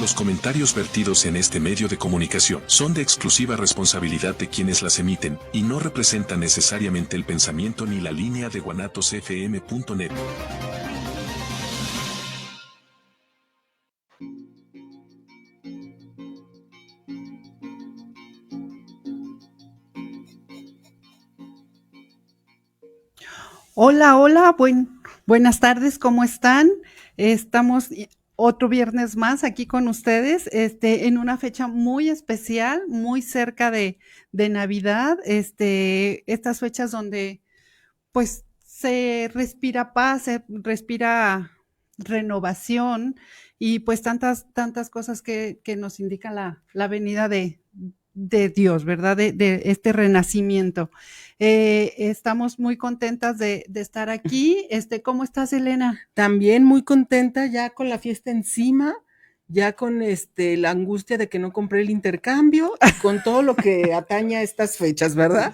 Los comentarios vertidos en este medio de comunicación son de exclusiva responsabilidad de quienes las emiten y no representan necesariamente el pensamiento ni la línea de guanatosfm.net. Hola, hola, buenas tardes, ¿cómo están? Estamos otro viernes más aquí con ustedes, en una fecha muy especial, muy cerca de Navidad, estas fechas donde pues se respira paz, se respira renovación y pues tantas cosas que nos indican la venida de Dios, ¿verdad? De este renacimiento. Estamos muy contentas de estar aquí. ¿Cómo estás, Elena? También muy contenta ya con la fiesta encima, ya con la angustia de que no compré el intercambio y con todo lo que atañe a estas fechas, ¿verdad?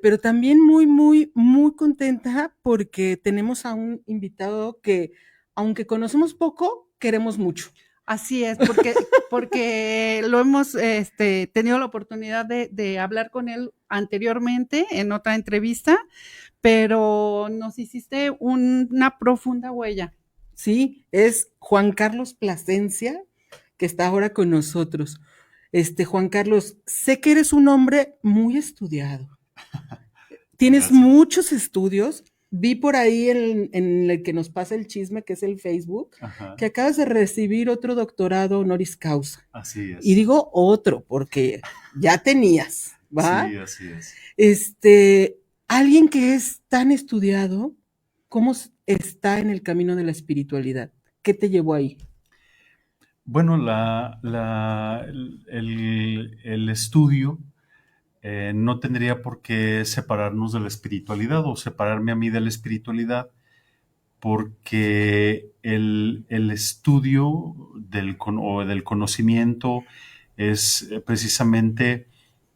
Pero también muy contenta porque tenemos a un invitado que, aunque conocemos poco, queremos mucho. Así es, porque lo hemos tenido la oportunidad de hablar con él anteriormente en otra entrevista, pero nos hiciste una profunda huella. Sí, es Juan Carlos Plasencia, que está ahora con nosotros. Juan Carlos, sé que eres un hombre muy estudiado. Tienes Gracias. muchos estudios. Vi por ahí en el que nos pasa el chisme, que es el Facebook, Ajá. que acabas de recibir otro doctorado honoris causa. Así es. Y digo otro, porque ya tenías, ¿va? Sí, así es. Alguien que es tan estudiado, ¿cómo está en el camino de la espiritualidad? ¿Qué te llevó ahí? Bueno, el estudio no tendría por qué separarnos de la espiritualidad o separarme a mí de la espiritualidad, porque el estudio del conocimiento es precisamente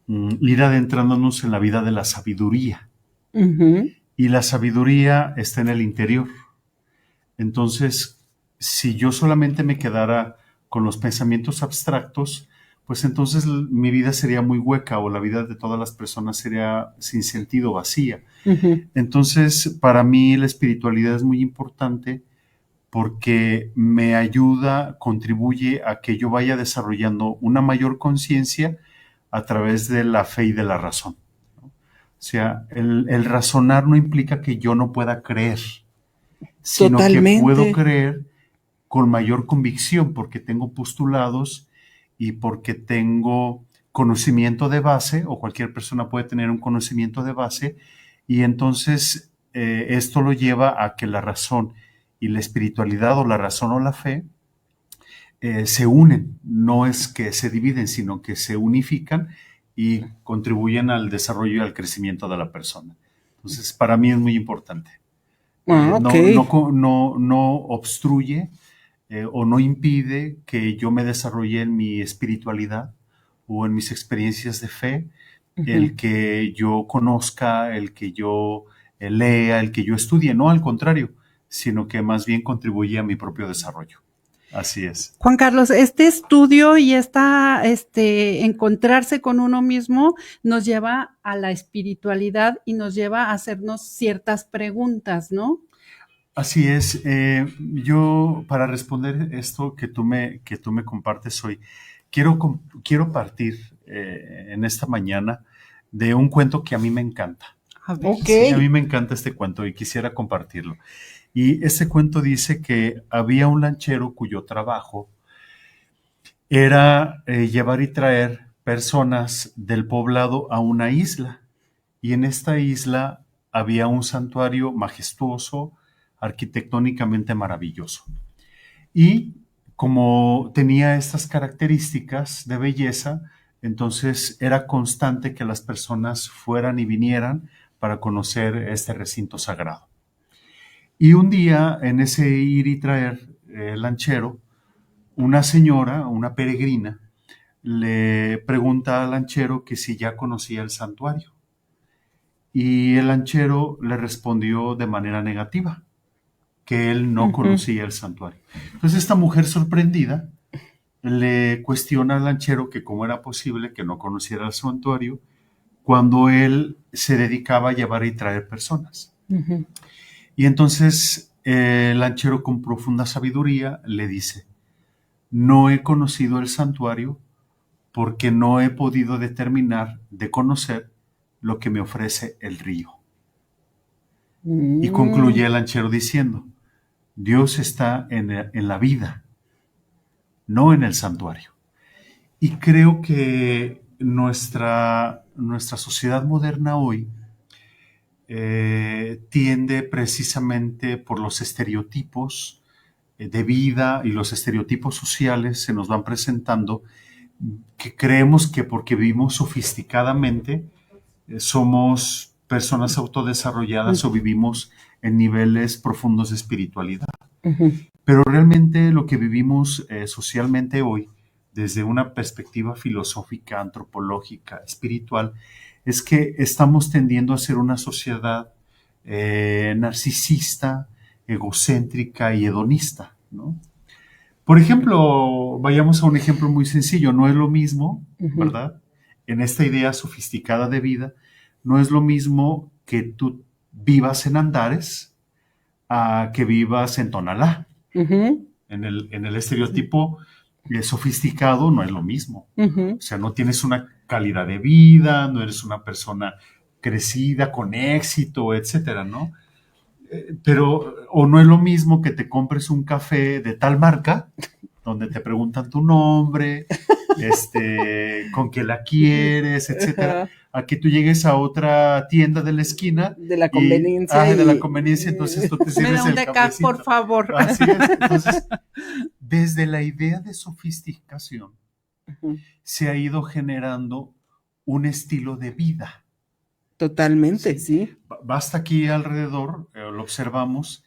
ir adentrándonos en la vida de la sabiduría. Uh-huh. Y la sabiduría está en el interior. Entonces, si yo solamente me quedara con los pensamientos abstractos, pues entonces mi vida sería muy hueca o la vida de todas las personas sería sin sentido, vacía. Uh-huh. Entonces, para mí la espiritualidad es muy importante porque me ayuda, contribuye a que yo vaya desarrollando una mayor conciencia a través de la fe y de la razón. O sea, el razonar no implica que yo no pueda creer, sino Totalmente. que puedo creer con mayor convicción porque tengo postulados y porque tengo conocimiento de base, o cualquier persona puede tener un conocimiento de base, y entonces esto lo lleva a que la razón y la espiritualidad, o la razón o la fe, se unen. No es que se dividen, sino que se unifican y contribuyen al desarrollo y al crecimiento de la persona. Entonces, para mí es muy importante. Okay. No obstruye o no impide que yo me desarrolle en mi espiritualidad o en mis experiencias de fe, Uh-huh. el que yo conozca, el que yo lea, el que yo estudie, no al contrario, sino que más bien contribuye a mi propio desarrollo. Así es. Juan Carlos, este estudio y encontrarse con uno mismo nos lleva a la espiritualidad y nos lleva a hacernos ciertas preguntas, ¿no? Así es. Yo, para responder esto que tú me compartes hoy, quiero partir en esta mañana de un cuento que a mí me encanta. A ver. Sí, a mí me encanta este cuento y quisiera compartirlo. Y este cuento dice que había un lanchero cuyo trabajo era llevar y traer personas del poblado a una isla. Y en esta isla había un santuario majestuoso, arquitectónicamente maravilloso. Y como tenía estas características de belleza, entonces era constante que las personas fueran y vinieran para conocer este recinto sagrado. Y un día, en ese ir y traer lanchero, una señora, una peregrina, le pregunta al lanchero que si ya conocía el santuario. Y el lanchero le respondió de manera negativa, que él no conocía el santuario. Entonces esta mujer sorprendida le cuestiona al lanchero que cómo era posible que no conociera el santuario cuando él se dedicaba a llevar y traer personas. Ujú. Y entonces el lanchero con profunda sabiduría le dice, no he conocido el santuario porque no he podido determinar de conocer lo que me ofrece el río. Y concluye el lanchero diciendo, Dios está en la vida, no en el santuario. Y creo que nuestra sociedad moderna hoy tiende precisamente por los estereotipos de vida y los estereotipos sociales se nos van presentando, que creemos que porque vivimos sofisticadamente somos personas autodesarrolladas o vivimos en niveles profundos de espiritualidad. Ujú. Pero realmente lo que vivimos socialmente hoy, desde una perspectiva filosófica, antropológica, espiritual, es que estamos tendiendo a ser una sociedad narcisista, egocéntrica y hedonista, ¿no? Por ejemplo, vayamos a un ejemplo muy sencillo, no es lo mismo, ¿verdad? En esta idea sofisticada de vida, no es lo mismo que tú vivas en Andares a que vivas en Tonalá. Ujú. En el estereotipo sofisticado no es lo mismo. Ujú. O sea, no tienes una calidad de vida, no eres una persona crecida, con éxito, etcétera, ¿no? Pero, o no es lo mismo que te compres un café de tal marca, donde te preguntan tu nombre, con qué la quieres, etcétera, Ajá. a que tú llegues a otra tienda de la esquina De la y, conveniencia. de la y- conveniencia, entonces tú te Me sirves da un el decaf, por cafecito. favor. Así es. Entonces, desde la idea de sofisticación Ujú. se ha ido generando un estilo de vida. Totalmente, Sí. sí. Basta aquí alrededor, lo observamos,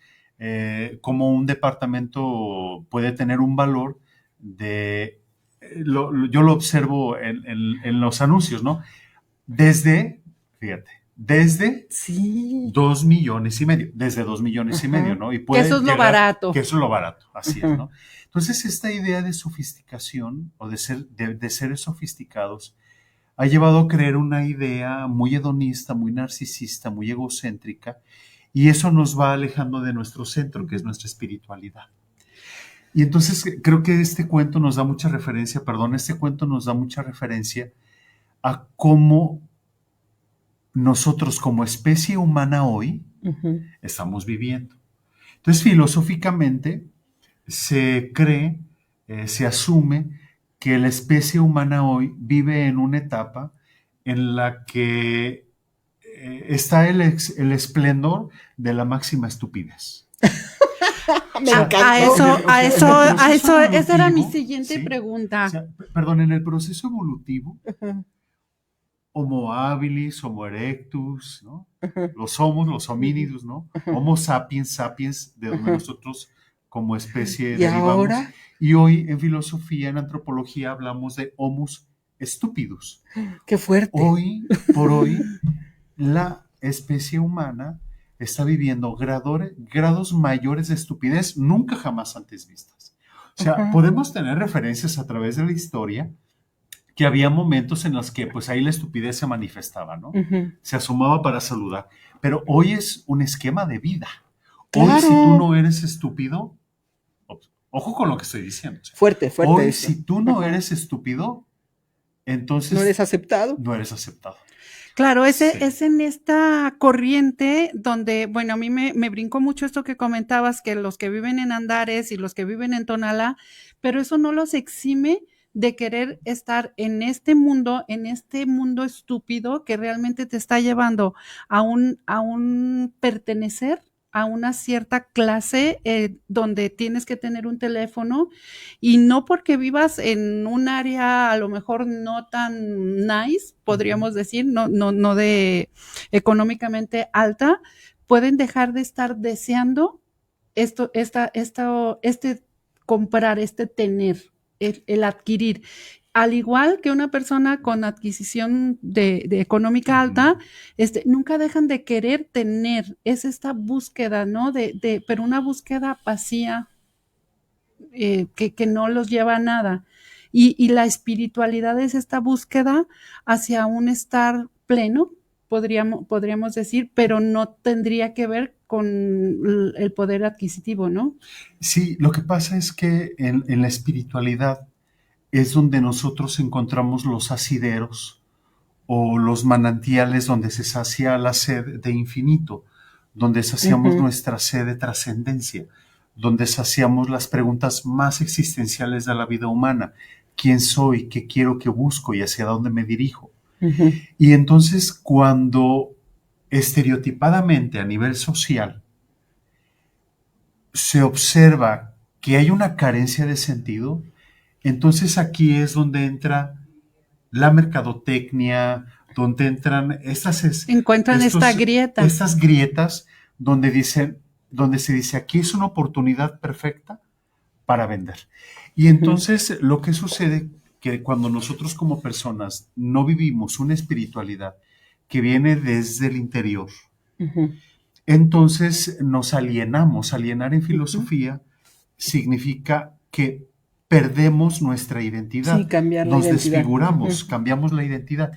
como un departamento puede tener un valor de, yo lo observo en los anuncios, ¿no? Desde, fíjate, desde Sí. 2,5 millones, desde 2,5 millones, Ajá. ¿no? Y Que eso puede es lo llegar, barato. que eso es lo barato, así es, Ajá. ¿no? Entonces, esta idea de sofisticación o de seres sofisticados ha llevado a creer una idea muy hedonista, muy narcisista, muy egocéntrica, y eso nos va alejando de nuestro centro, que es nuestra espiritualidad. Y entonces creo que este cuento nos da mucha referencia, a cómo nosotros como especie humana hoy Ujú. estamos viviendo. Entonces, filosóficamente, se cree, se asume que la especie humana hoy vive en una etapa en la que está el esplendor de la máxima estupidez. Me sea, A encantó. eso, o sea, en el proceso esa era mi evolutivo, siguiente ¿sí? O pregunta. sea, perdón, en el proceso evolutivo, Ajá. Homo habilis, Homo erectus, ¿no? Ajá. Los homínidos, ¿no? Ajá. Homo sapiens, sapiens, de donde Ajá. nosotros como especie Y derivamos. ahora, Y hoy en filosofía, en antropología, hablamos de homus stupidus. qué fuerte. Hoy por hoy, la especie humana está viviendo grados mayores de estupidez nunca jamás antes vistas. O sea, Ajá. podemos tener referencias a través de la historia que había momentos en los que pues ahí la estupidez se manifestaba, ¿no? Ujú. Se asomaba para saludar. Pero hoy es un esquema de vida. Hoy si tú Claro. no eres estúpido, ojo con lo que estoy diciendo. Fuerte, fuerte Hoy eso. si tú no Ajá. eres estúpido, entonces ¿No eres aceptado? no eres aceptado. Claro, Sí. es en esta corriente donde, bueno, a mí me brincó mucho esto que comentabas, que los que viven en Andares y los que viven en Tonalá, pero eso no los exime de querer estar en este mundo estúpido que realmente te está llevando a un pertenecer a una cierta clase donde tienes que tener un teléfono y no porque vivas en un área a lo mejor no tan nice, podríamos decir, no de económicamente alta, pueden dejar de estar deseando este comprar, este tener, el adquirir. Al igual que una persona con adquisición de económica alta, nunca dejan de querer tener, es esta búsqueda, ¿no? Pero una búsqueda vacía que no los lleva a nada. Y la espiritualidad es esta búsqueda hacia un estar pleno, podríamos decir, pero no tendría que ver con el poder adquisitivo, ¿no? Sí, lo que pasa es que en la espiritualidad es donde nosotros encontramos los asideros o los manantiales donde se sacia la sed de infinito, donde saciamos nuestra sed de trascendencia, donde saciamos las preguntas más existenciales de la vida humana. ¿Quién soy? ¿Qué quiero? ¿Qué busco? ¿Y hacia dónde me dirijo? Y entonces cuando estereotipadamente a nivel social se observa que hay una carencia de sentido, entonces aquí es donde entra la mercadotecnia, donde entran Encuentran esta grieta. estas grietas donde se dice aquí es una oportunidad perfecta para vender. Y entonces lo que sucede que cuando nosotros como personas no vivimos una espiritualidad que viene desde el interior, entonces nos alienamos. Alienar en filosofía significa que perdemos nuestra identidad. Sí, cambiar la nos identidad. Desfiguramos, cambiamos la identidad.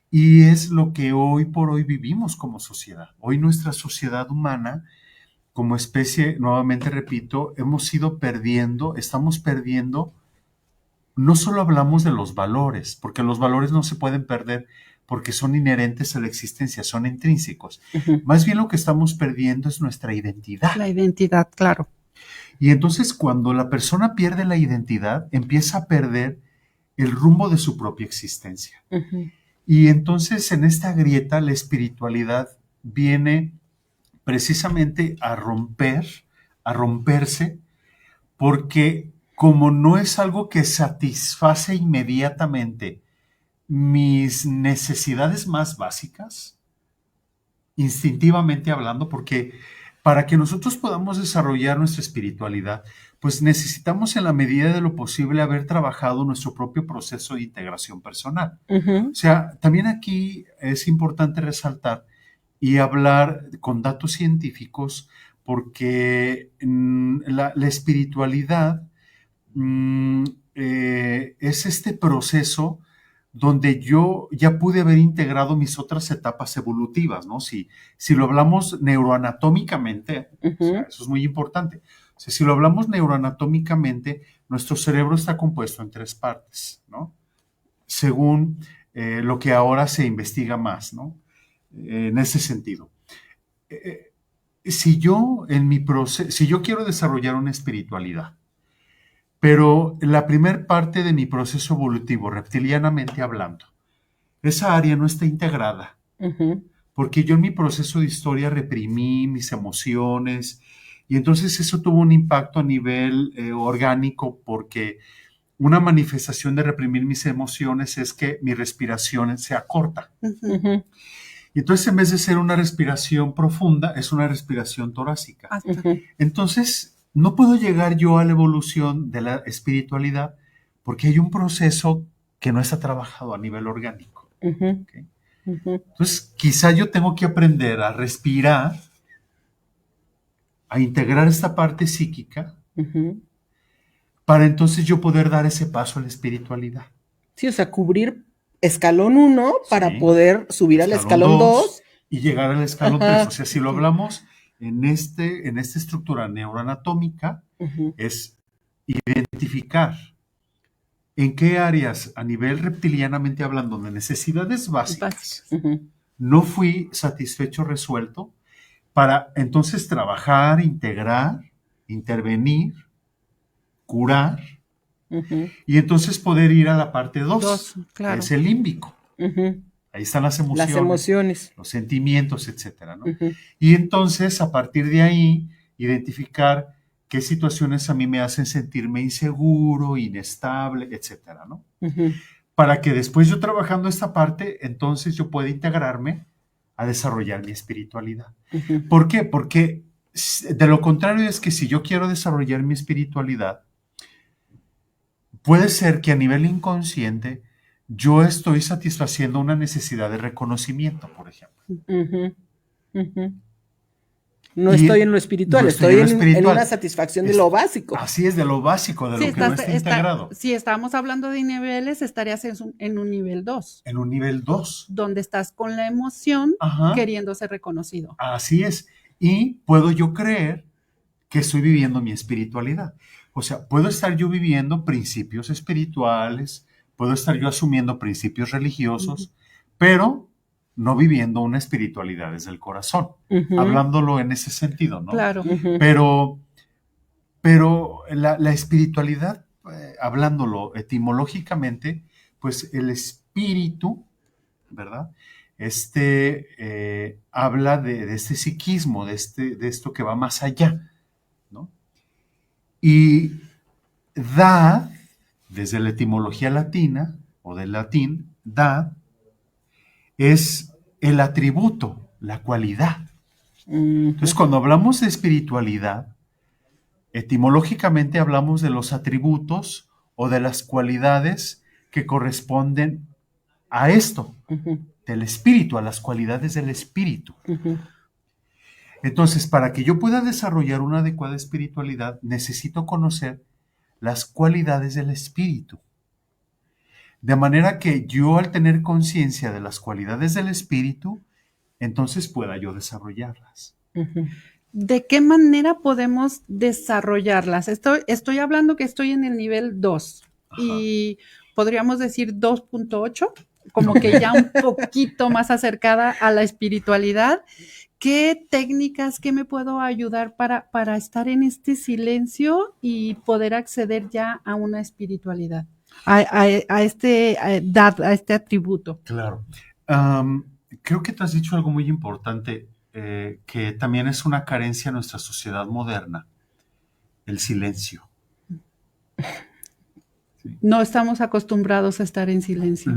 Y es lo que hoy por hoy vivimos como sociedad. Hoy nuestra sociedad humana, como especie, nuevamente repito, estamos perdiendo. No solo hablamos de los valores, porque los valores no se pueden perder porque son inherentes a la existencia, son intrínsecos. Más bien lo que estamos perdiendo es nuestra identidad. La identidad, claro. Y entonces cuando la persona pierde la identidad, empieza a perder el rumbo de su propia existencia. Y entonces en esta grieta la espiritualidad viene precisamente a romperse, porque como no es algo que satisface inmediatamente mis necesidades más básicas, instintivamente hablando, porque para que nosotros podamos desarrollar nuestra espiritualidad, pues necesitamos en la medida de lo posible haber trabajado nuestro propio proceso de integración personal. O sea, también aquí es importante resaltar y hablar con datos científicos, porque la espiritualidad es este proceso donde yo ya pude haber integrado mis otras etapas evolutivas, ¿no? Si lo hablamos neuroanatómicamente, o sea, eso es muy importante. O sea, si lo hablamos neuroanatómicamente, nuestro cerebro está compuesto en 3 partes, ¿no? Según lo que ahora se investiga más, ¿no? En ese sentido. Si yo quiero desarrollar una espiritualidad, pero la primer parte de mi proceso evolutivo, reptilianamente hablando, esa área no está integrada, porque yo en mi proceso de historia reprimí mis emociones, y entonces eso tuvo un impacto a nivel orgánico, porque una manifestación de reprimir mis emociones es que mi respiración se acorta. Y entonces en vez de ser una respiración profunda, es una respiración torácica. Entonces no puedo llegar yo a la evolución de la espiritualidad porque hay un proceso que no está trabajado a nivel orgánico. ¿Okay? Entonces, quizá yo tengo que aprender a respirar, a integrar esta parte psíquica, para entonces yo poder dar ese paso a la espiritualidad. Sí, o sea, cubrir escalón 1 para poder subir al escalón 2 y llegar al escalón 3. O sea, si lo hablamos en esta estructura neuroanatómica, es identificar en qué áreas a nivel reptilianamente hablando de necesidades básicas no fui satisfecho, resuelto, para entonces trabajar, integrar, intervenir, curar, y entonces poder ir a la parte 2, claro, que es el límbico. Ahí están las emociones, los sentimientos, etcétera, ¿no? Y entonces, a partir de ahí, identificar qué situaciones a mí me hacen sentirme inseguro, inestable, etcétera, ¿no? Para que después yo trabajando esta parte, entonces yo pueda integrarme a desarrollar mi espiritualidad. ¿Por qué? Porque de lo contrario es que si yo quiero desarrollar mi espiritualidad, puede ser que a nivel inconsciente yo estoy satisfaciendo una necesidad de reconocimiento, por ejemplo. No Y estoy en lo espiritual, no estoy en lo en espiritual. una satisfacción de lo básico. Así es, de lo básico, de Sí, lo que no está integrado. si estamos hablando de niveles, estarías en un nivel 2, En un nivel 2. donde estás con la emoción Ajá. queriendo ser reconocido. Así es. Y puedo yo creer que estoy viviendo mi espiritualidad. O sea, puedo estar yo viviendo principios espirituales, puedo estar yo asumiendo principios religiosos, pero no viviendo una espiritualidad desde el corazón, hablándolo en ese sentido, ¿no? Claro. Pero la espiritualidad, hablándolo etimológicamente, pues el espíritu, ¿verdad? Habla de este psiquismo, de esto que va más allá, ¿no? Y da, desde la etimología latina, o del latín, da, es el atributo, la cualidad. Entonces, cuando hablamos de espiritualidad, etimológicamente hablamos de los atributos o de las cualidades que corresponden a esto, del espíritu, a las cualidades del espíritu. Entonces, para que yo pueda desarrollar una adecuada espiritualidad, necesito conocer las cualidades del espíritu. De manera que yo, al tener conciencia de las cualidades del espíritu, entonces pueda yo desarrollarlas. ¿De qué manera podemos desarrollarlas? Estoy hablando que estoy en el nivel 2 y podríamos decir 2.8, como que ya un poquito más acercada a la espiritualidad. ¿Qué técnicas, qué me puedo ayudar para estar en este silencio y poder acceder ya a una espiritualidad, a este atributo? Claro. Creo que te has dicho algo muy importante, que también es una carencia en nuestra sociedad moderna, el silencio. ¿Sí? No estamos acostumbrados a estar en silencio.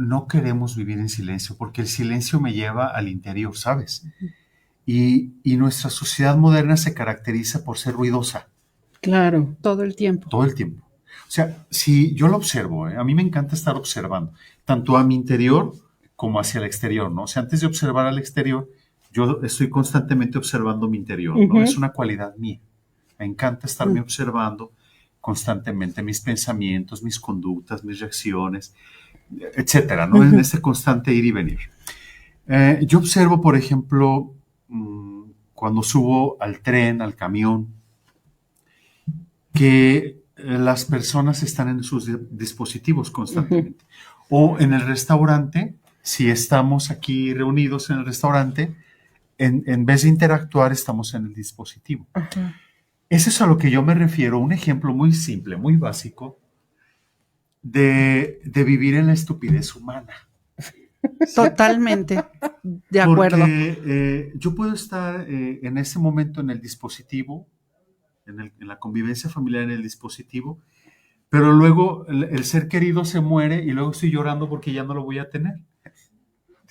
No queremos vivir en silencio, porque el silencio me lleva al interior, ¿sabes? Y nuestra sociedad moderna se caracteriza por ser ruidosa. Claro, todo el tiempo. Todo el tiempo. O sea, si yo lo observo, a mí me encanta estar observando, tanto a mi interior como hacia el exterior, ¿no? O sea, antes de observar al exterior, yo estoy constantemente observando mi interior, ¿no? Es una cualidad mía. Me encanta estarme observando constantemente mis pensamientos, mis conductas, mis reacciones, etcétera, ¿no? En este constante ir y venir. Yo observo, por ejemplo, cuando subo al tren, al camión, que las personas están en sus dispositivos constantemente. O en el restaurante, si estamos aquí reunidos en el restaurante, en vez de interactuar, estamos en el dispositivo. Eso es a lo que yo me refiero, un ejemplo muy simple, muy básico, de vivir en la estupidez humana. Totalmente, de acuerdo. Porque yo puedo estar en ese momento en el dispositivo, en la convivencia familiar en el dispositivo, pero luego el ser querido se muere y luego estoy llorando porque ya no lo voy a tener.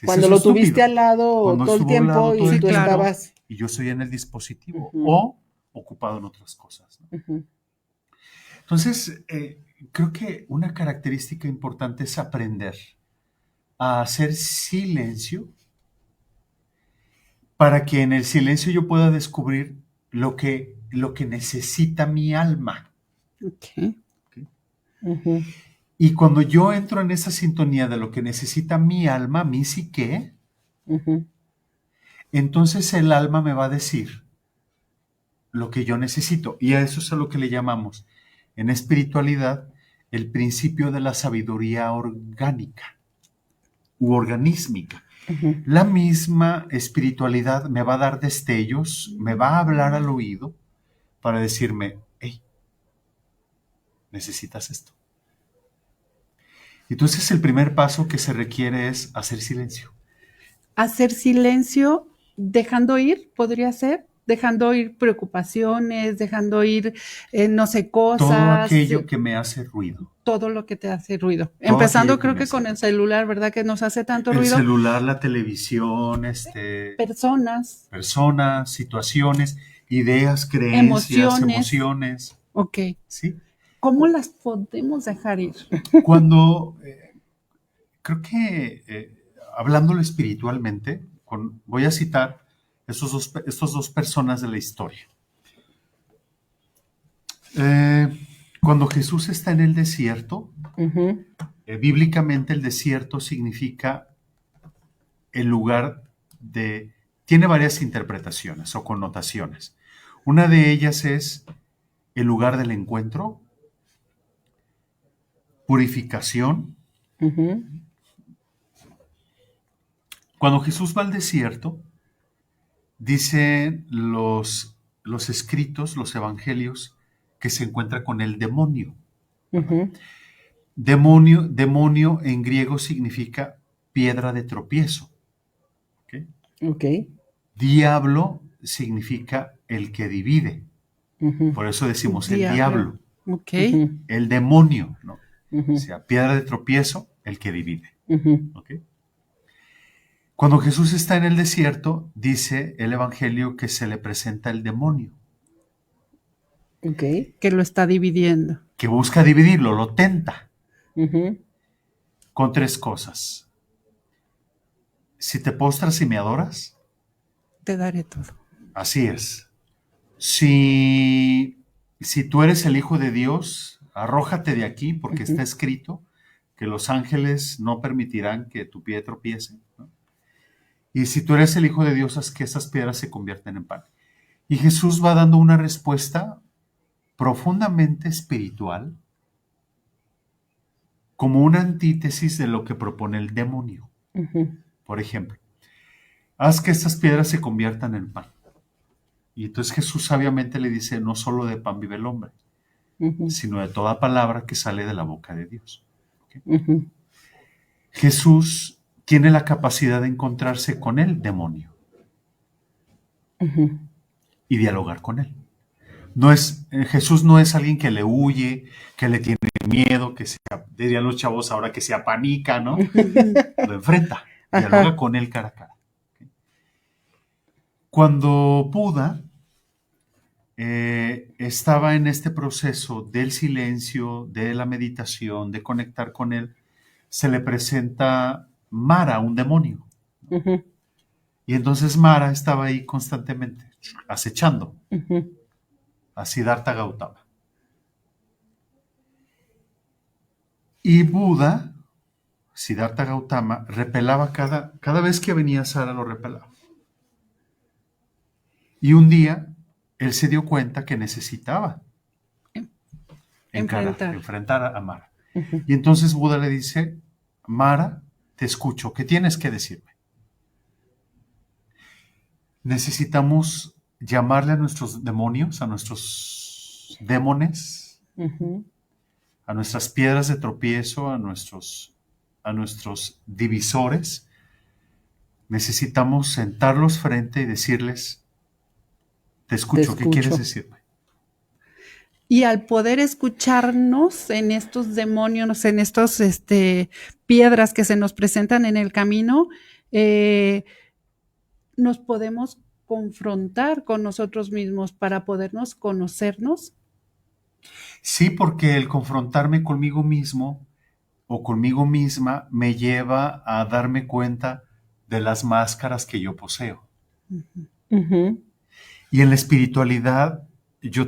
Cuando lo tuviste al lado todo el tiempo y tú estabas... Y yo estoy en el dispositivo o ocupado en otras cosas, ¿no? Entonces, creo que una característica importante es aprender a hacer silencio para que en el silencio yo pueda descubrir lo que necesita mi alma. Okay. Y cuando yo entro en esa sintonía de lo que necesita mi alma, mi psique, entonces el alma me va a decir lo que yo necesito. Y a eso es a lo que le llamamos en espiritualidad el principio de la sabiduría orgánica u organísmica. La misma espiritualidad me va a dar destellos, me va a hablar al oído para decirme, hey, necesitas esto. Entonces el primer paso que se requiere es hacer silencio. Hacer silencio, dejando ir, podría ser, dejando ir preocupaciones, dejando ir, no sé, cosas. Todo aquello que me hace ruido. Todo lo que te hace ruido. Empezando creo que con el celular, ¿verdad? Que nos hace tanto ruido. El celular, la televisión, personas, situaciones, ideas, creencias, emociones. Ok. ¿Sí? ¿Cómo las podemos dejar ir? Cuando, creo que hablándolo espiritualmente, voy a citar estos dos personas de la historia. Cuando Jesús está en el desierto, Ujú, bíblicamente el desierto significa el lugar de... Tiene varias interpretaciones o connotaciones. Una de ellas es el lugar del encuentro, purificación. ujú, Cuando Jesús va al desierto, dicen los escritos, los evangelios, que se encuentra con el demonio. ujú. Demonio en griego significa piedra de tropiezo. ¿Ok? Ok. Diablo significa el que divide. Ujú, Por eso decimos el Diablo. diablo, Ok. ujú, el demonio, ¿no? O ujú, sea, piedra de tropiezo, el que divide. ujú. ¿Ok? Cuando Jesús está en el desierto, dice el evangelio que se le presenta el demonio, Ok. Que lo está dividiendo. que busca dividirlo, lo tenta Ujú, con tres cosas. Si te postras y me adoras, Te daré todo. así es. Si tú eres el Hijo de Dios, arrójate de aquí porque está ujú. escrito que los ángeles no permitirán que tu pie tropiece, ¿no? Y si tú eres el Hijo de Dios, haz que esas piedras se conviertan en pan. Y Jesús va dando una respuesta profundamente espiritual, como una antítesis de lo que propone el demonio. Ujú, Por ejemplo, haz que estas piedras se conviertan en pan. Y entonces Jesús sabiamente le dice, no solo de pan vive el hombre, ujú, sino de toda palabra que sale de la boca de Dios. ¿Ok? ujú, Jesús tiene la capacidad de encontrarse con el demonio ujú. y dialogar con él. Jesús no es alguien que le huye, que le tiene miedo, dirían los chavos ahora, que se apanica, ¿no? Lo enfrenta, dialoga Ajá. con él cara a cara. Cuando Buda estaba en este proceso del silencio, de la meditación, de conectar con él, se le presenta Mara, un demonio. Ujú, Y entonces Mara estaba ahí constantemente acechando ujú. a Siddhartha Gautama. Y Buda, Siddhartha Gautama, repelaba cada vez que venía Sara, lo repelaba. Y un día él se dio cuenta que necesitaba Enfrentar. enfrentar a Mara. Ujú. Y entonces Buda le dice, Mara, te escucho, ¿qué tienes que decirme? Necesitamos llamarle a nuestros demonios, a nuestros demones, Ujú. a nuestras piedras de tropiezo, a nuestros divisores. Necesitamos sentarlos frente y decirles, te escucho, ¿qué quieres escucho. decirme? Y al poder escucharnos en estos demonios, en estos piedras que se nos presentan en el camino, nos podemos confrontar con nosotros mismos para podernos conocernos. Sí, porque el confrontarme conmigo mismo o conmigo misma me lleva a darme cuenta de las máscaras que yo poseo. Ujú, Y en la espiritualidad yo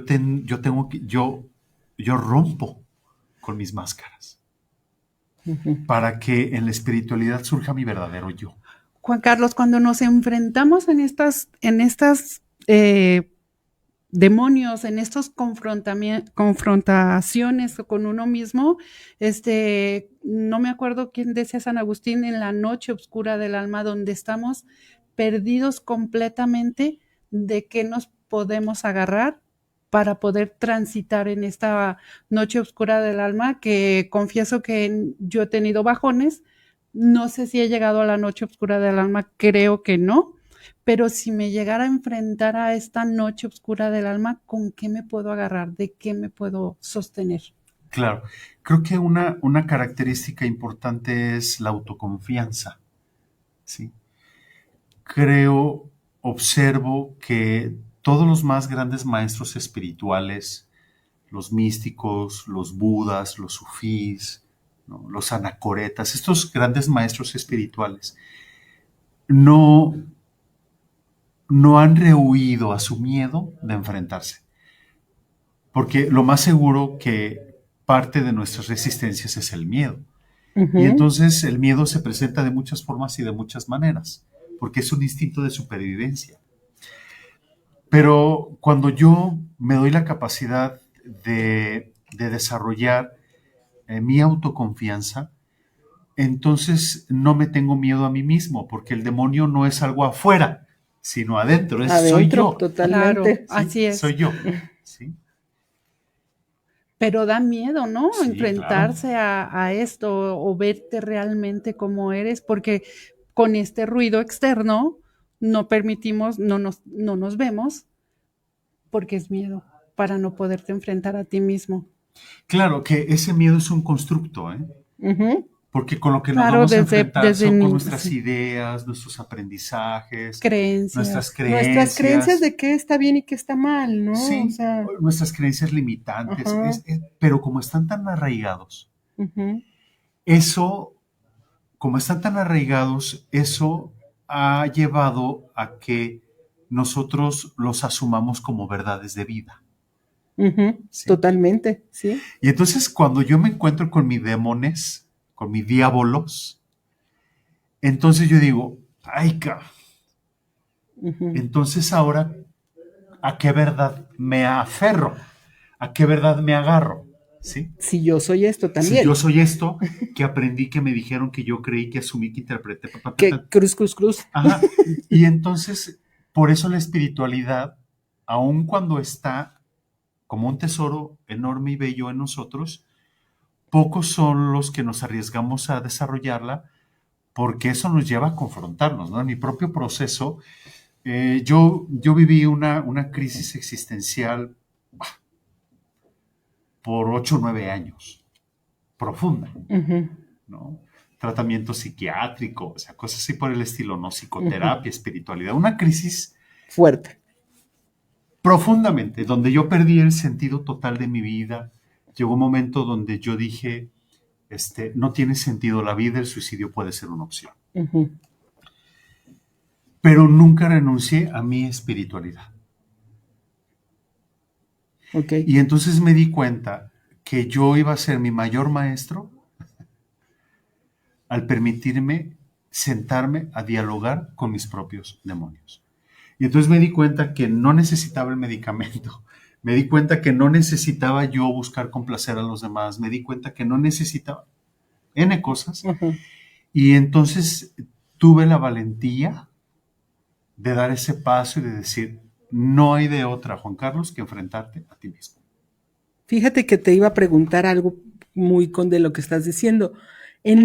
rompo con mis máscaras ujú, para que en la espiritualidad surja mi verdadero yo. Juan Carlos, cuando nos enfrentamos en estas demonios, en estos confrontaciones con uno mismo, no me acuerdo quién decía San Agustín, en la noche oscura del alma, donde estamos perdidos completamente, de qué nos podemos agarrar para poder transitar en esta noche oscura del alma, que confieso que yo he tenido bajones. No sé si he llegado a la noche oscura del alma, creo que no, pero si me llegara a enfrentar a esta noche oscura del alma, ¿con qué me puedo agarrar? ¿De qué me puedo sostener? Claro, creo que una característica importante es la autoconfianza, ¿sí? Observo que todos los más grandes maestros espirituales, los místicos, los budas, los sufís, ¿no? Los anacoretas, estos grandes maestros espirituales, no, no han rehuido a su miedo de enfrentarse. Porque lo más seguro que parte de nuestras resistencias es el miedo. Y entonces el miedo se presenta de muchas formas y de muchas maneras, porque es un instinto de supervivencia. Pero cuando yo me doy la capacidad de desarrollar mi autoconfianza, entonces no me tengo miedo a mí mismo, porque el demonio no es algo afuera, sino adentro, soy Adentro, yo. totalmente. Claro, así es. Soy yo. ¿Sí? Pero da miedo, ¿no? Sí, Enfrentarse a esto o verte realmente como eres, porque con este ruido externo no permitimos, no nos vemos porque es miedo para no poderte enfrentar a ti mismo. Claro que ese miedo es un constructo, ¿eh? Ujú. Porque con lo que nos Claro, vamos a enfrentar son con ni- nuestras sí, ideas, nuestros aprendizajes, nuestras creencias. Nuestras creencias creencias, de qué está bien y qué está mal, ¿no? O sí, sea, nuestras creencias limitantes, ajá. pero como están tan arraigados, Ujú. eso, como están tan arraigados, eso ha llevado a que nosotros los asumamos como verdades de vida. Ujú. ¿Sí? Totalmente, sí. Y entonces cuando yo me encuentro con mis demones, con mis diábolos, entonces yo digo, ay, Ujú. entonces ahora, ¿a qué verdad me aferro? ¿A qué verdad me agarro? ¿Sí? Si yo soy esto Si yo también. soy esto, que aprendí, que me dijeron, que yo creí, que asumí, que interpreté, Que cruz, cruz, cruz. Ajá. Y entonces, por eso la espiritualidad, aun cuando está como un tesoro enorme y bello en nosotros, pocos son los que nos arriesgamos a desarrollarla, porque eso nos lleva a confrontarnos, ¿no? En mi propio proceso, yo viví una crisis existencial por 8 o 9 años, profunda, Ujú. ¿no? Tratamiento psiquiátrico, o sea, cosas así por el estilo, ¿no? Ujú. Psicoterapia, espiritualidad, una crisis Fuerte. profundamente, donde yo perdí el sentido total de mi vida. Llegó un momento donde yo dije, no tiene sentido la vida, el suicidio puede ser una opción. Ujú. Pero nunca renuncié a mi espiritualidad. Ok. Y entonces me di cuenta que yo iba a ser mi mayor maestro al permitirme sentarme a dialogar con mis propios demonios. Y entonces me di cuenta que no necesitaba el medicamento, me di cuenta que no necesitaba yo buscar complacer a los demás, me di cuenta que no necesitaba N cosas. Ujú. Y entonces tuve la valentía de dar ese paso y de decir, no hay de otra, Juan Carlos, que enfrentarte a ti mismo. Fíjate que te iba a preguntar algo muy con de lo que estás diciendo. En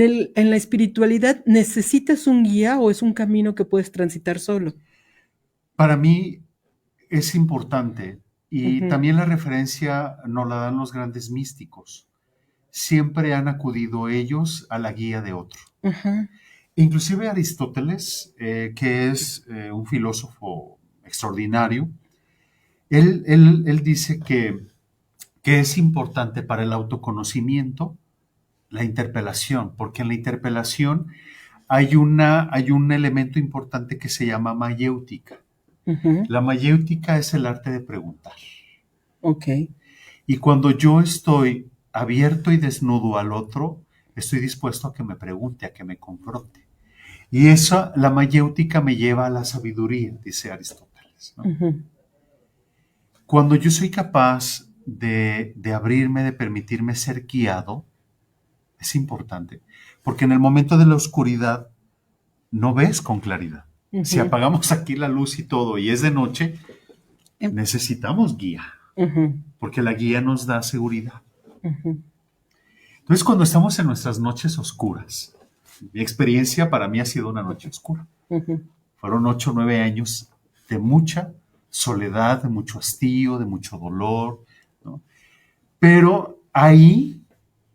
la espiritualidad, ¿necesitas un guía o es un camino que puedes transitar solo? Para mí es importante, y Ujú. también la referencia nos la dan los grandes místicos. Siempre han acudido ellos a la guía de otro. Ajá. Inclusive Aristóteles, que es un filósofo extraordinario, él dice que es importante para el autoconocimiento la interpelación, porque en la interpelación hay un elemento importante que se llama mayéutica. Ujú. La mayéutica es el arte de preguntar. Ok. Y cuando yo estoy abierto y desnudo al otro, estoy dispuesto a que me pregunte, a que me confronte. Y eso, la mayéutica me lleva a la sabiduría, dice Aristóteles, ¿no? Ujú. Cuando yo soy capaz de abrirme, de permitirme ser guiado, es importante, porque en el momento de la oscuridad no ves con claridad. Si Ujú. apagamos aquí la luz y todo y es de noche, Em, necesitamos guía, Ujú. porque la guía nos da seguridad. Ujú. Entonces, cuando estamos en nuestras noches oscuras, mi experiencia para mí ha sido una noche oscura. Ujú. Fueron 8 o 9 años de mucha soledad, de mucho hastío, de mucho dolor, ¿no? Pero ahí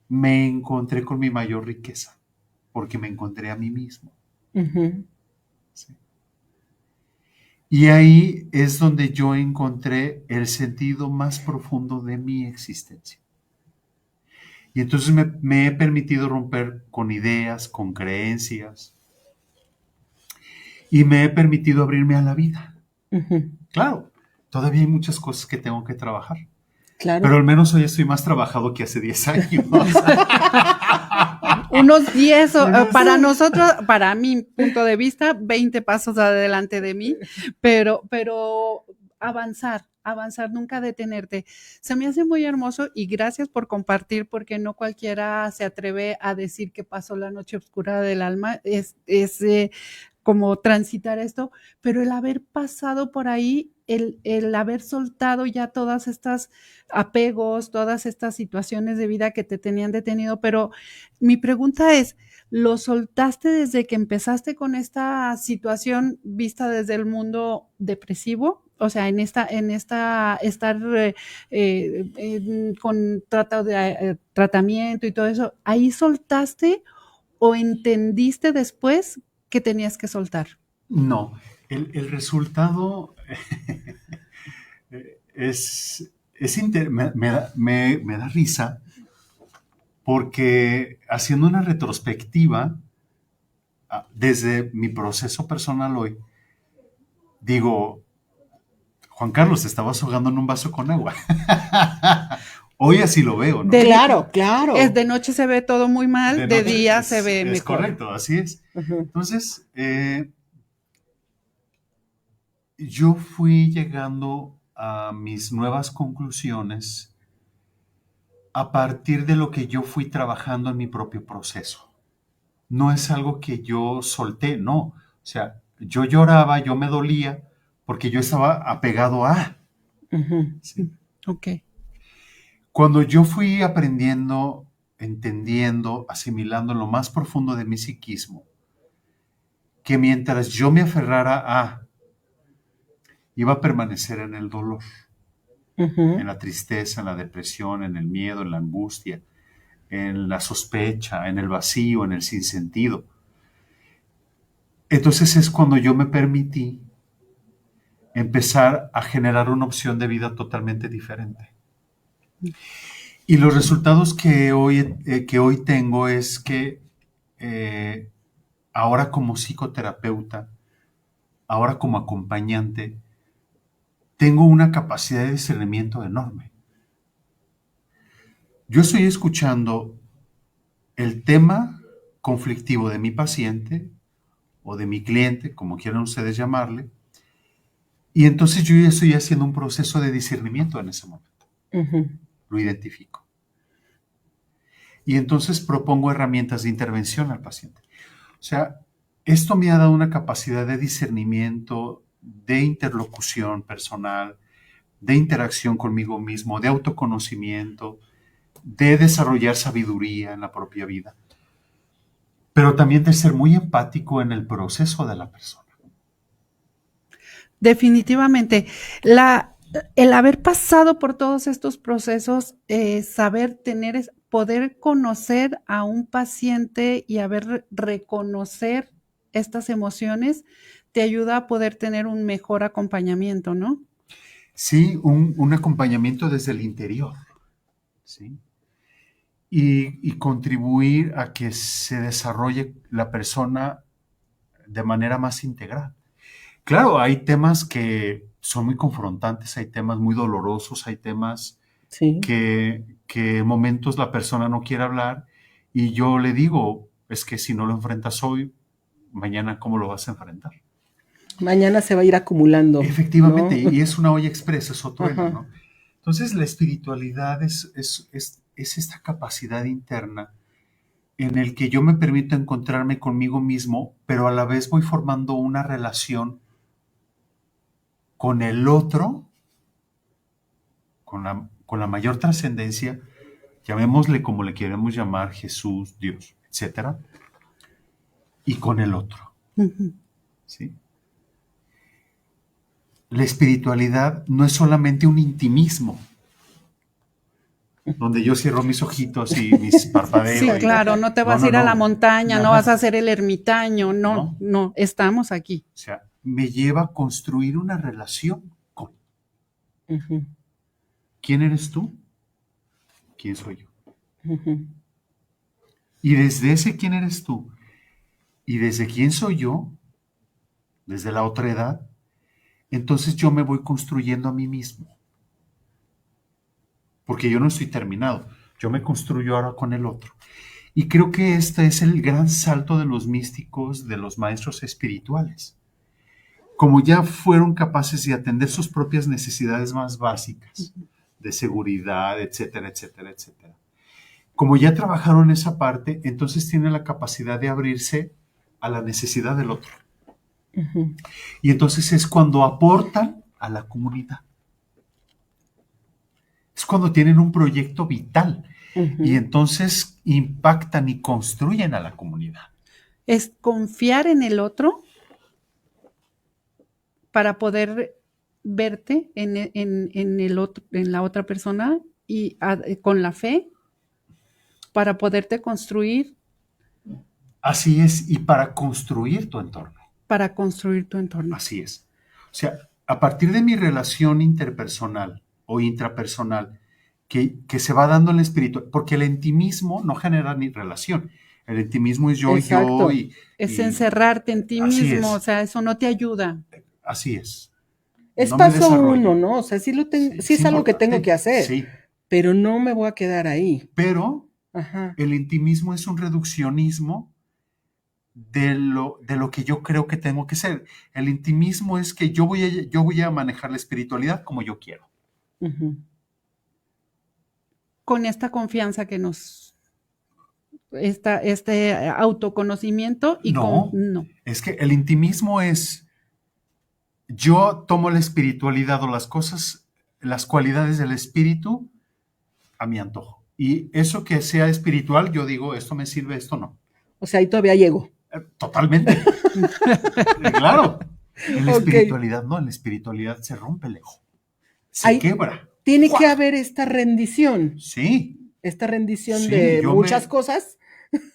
me encontré con mi mayor riqueza, porque me encontré a mí mismo. Ujú. ¿Sí? Y ahí es donde yo encontré el sentido más profundo de mi existencia. Y entonces me he permitido romper con ideas, con creencias, y me he permitido abrirme a la vida. Ujú. Claro, todavía hay muchas cosas que tengo que trabajar, Claro. pero al menos hoy estoy más trabajado que hace 10 años. Unos 10, Unos para 10. nosotros, para mi punto de vista, 20 pasos adelante de mí, pero avanzar, nunca detenerte. Se me hace muy hermoso y gracias por compartir, porque no cualquiera se atreve a decir que pasó la noche oscura del alma. Es como transitar esto, pero el haber pasado por ahí, el haber soltado ya todas estas apegos, todas estas situaciones de vida que te tenían detenido, pero mi pregunta es, ¿lo soltaste desde que empezaste con esta situación vista desde el mundo depresivo? O sea, estar con tratamiento y todo eso, ¿ahí soltaste o entendiste después que tenías que soltar? No, el resultado me da risa porque haciendo una retrospectiva desde mi proceso personal hoy, digo, Juan Carlos, te estabas ahogando en un vaso con agua. Hoy así lo veo, ¿no? Claro, claro. De noche se ve todo muy mal, de noche día se ve es mejor. correcto, así es. Ujú. Entonces, yo fui llegando a mis nuevas conclusiones a partir de lo que yo fui trabajando en mi propio proceso. No es algo que yo solté, no. O sea, yo lloraba, yo me dolía, porque yo estaba apegado a. Ujú. ¿Sí? Ok. Cuando yo fui aprendiendo, entendiendo, asimilando en lo más profundo de mi psiquismo, que mientras yo me aferrara a, iba a permanecer en el dolor, Ujú. en la tristeza, en la depresión, en el miedo, en la angustia, en la sospecha, en el vacío, en el sinsentido. Entonces es cuando yo me permití empezar a generar una opción de vida totalmente diferente. Y los resultados que hoy tengo es que ahora como psicoterapeuta, ahora como acompañante, tengo una capacidad de discernimiento enorme. Yo estoy escuchando el tema conflictivo de mi paciente o de mi cliente, como quieran ustedes llamarle, y entonces yo ya estoy haciendo un proceso de discernimiento en ese momento. Ujú. Lo identifico. Y entonces propongo herramientas de intervención al paciente. O sea, esto me ha dado una capacidad de discernimiento, de interlocución personal, de interacción conmigo mismo, de autoconocimiento, de desarrollar sabiduría en la propia vida, pero también de ser muy empático en el proceso de la persona. Definitivamente. El haber pasado por todos estos procesos, saber poder conocer a un paciente y reconocer estas emociones, te ayuda a poder tener un mejor acompañamiento, ¿no? Sí, un acompañamiento desde el interior, ¿sí? Y contribuir a que se desarrolle la persona de manera más integral. Claro, hay temas que son muy confrontantes, hay temas muy dolorosos, hay temas Sí. que en momentos la persona no quiere hablar y yo le digo, es que si no lo enfrentas hoy, mañana ¿cómo lo vas a enfrentar? Mañana se va a ir acumulando. Efectivamente, ¿no? y es una olla expresa, es truena, Ajá. ¿no? Entonces la espiritualidad es esta capacidad interna en el que yo me permito encontrarme conmigo mismo, pero a la vez voy formando una relación con el otro, con la mayor trascendencia, llamémosle como le queremos llamar, Jesús, Dios, etcétera, y con el otro, Ujú. ¿sí? La espiritualidad no es solamente un intimismo, donde yo cierro mis ojitos y mis Sí, parpadeo. claro, no te vas a ir a la montaña, no vas a hacer el ermitaño, no, no, estamos aquí. O sea, me lleva a construir una relación con. Ujú. ¿Quién eres tú? ¿Quién soy yo? Ujú. Y desde ese quién eres tú y desde quién soy yo, desde la otra edad, entonces yo me voy construyendo a mí mismo. Porque yo no estoy terminado. Yo me construyo ahora con el otro. Y creo que este es el gran salto de los místicos, de los maestros espirituales. Como ya fueron capaces de atender sus propias necesidades más básicas, de seguridad, etcétera, etcétera, etcétera. Como ya trabajaron esa parte, entonces tienen la capacidad de abrirse a la necesidad del otro. Ujú. Y entonces es cuando aportan a la comunidad. Es cuando tienen un proyecto vital Ujú. y entonces impactan y construyen a la comunidad. Es confiar en el otro para poder verte en el otro, en la otra persona y con la fe para poderte construir, Así es, y para construir tu entorno. para construir tu entorno. Así es. O sea, a partir de mi relación interpersonal o intrapersonal que se va dando en el espíritu, porque el intimismo no genera ni relación. El intimismo es yo Exacto. y yo Es y encerrarte en ti así mismo, es. o sea, eso no te ayuda. así es. Es No me paso desarrollo. uno, ¿no? O sea, sí Sí, es algo que tengo importante. que hacer, Sí, pero no me voy a quedar ahí. pero Ajá. el intimismo es un reduccionismo de lo que yo creo que tengo que ser. El intimismo es que yo voy a manejar la espiritualidad como yo quiero. Ujú. Con esta confianza que nos, este autoconocimiento y No. no. Es que el intimismo es, yo tomo la espiritualidad o las cosas, las cualidades del espíritu a mi antojo. Y eso que sea espiritual, yo digo, esto me sirve, esto no. O sea, ahí todavía llego. Totalmente. Claro. En la Ok. espiritualidad no, en la espiritualidad se rompe el ego. Se Ahí quebra. tiene ¡Fua! que haber esta rendición Sí, de Sí, muchas cosas.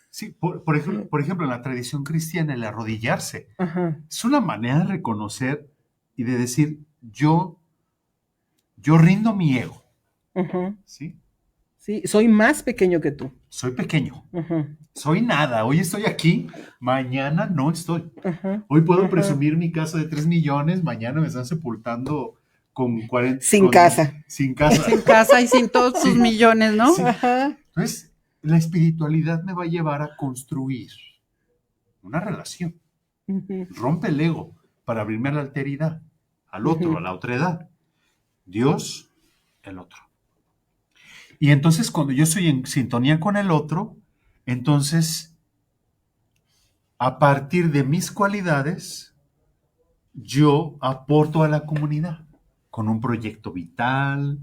sí. Por ejemplo, en la tradición cristiana, el arrodillarse Ajá. es una manera de reconocer y de decir, yo rindo mi ego, Ajá. ¿sí? Sí, soy más pequeño que tú. Soy pequeño, Ajá. soy nada. Hoy estoy aquí, mañana no estoy. Ajá. Hoy puedo Ajá. presumir mi casa de 3 millones, mañana me están sepultando con 40. Sin casa. Sin casa. Sin casa y sin todos tus Sí. millones, ¿no? Sí. Ajá. Entonces, la espiritualidad me va a llevar a construir una relación. Ujú. Rompe el ego para abrirme a la alteridad, al otro, Ujú. a la otredad. Dios, el otro. Y entonces cuando yo estoy en sintonía con el otro, entonces a partir de mis cualidades, yo aporto a la comunidad con un proyecto vital,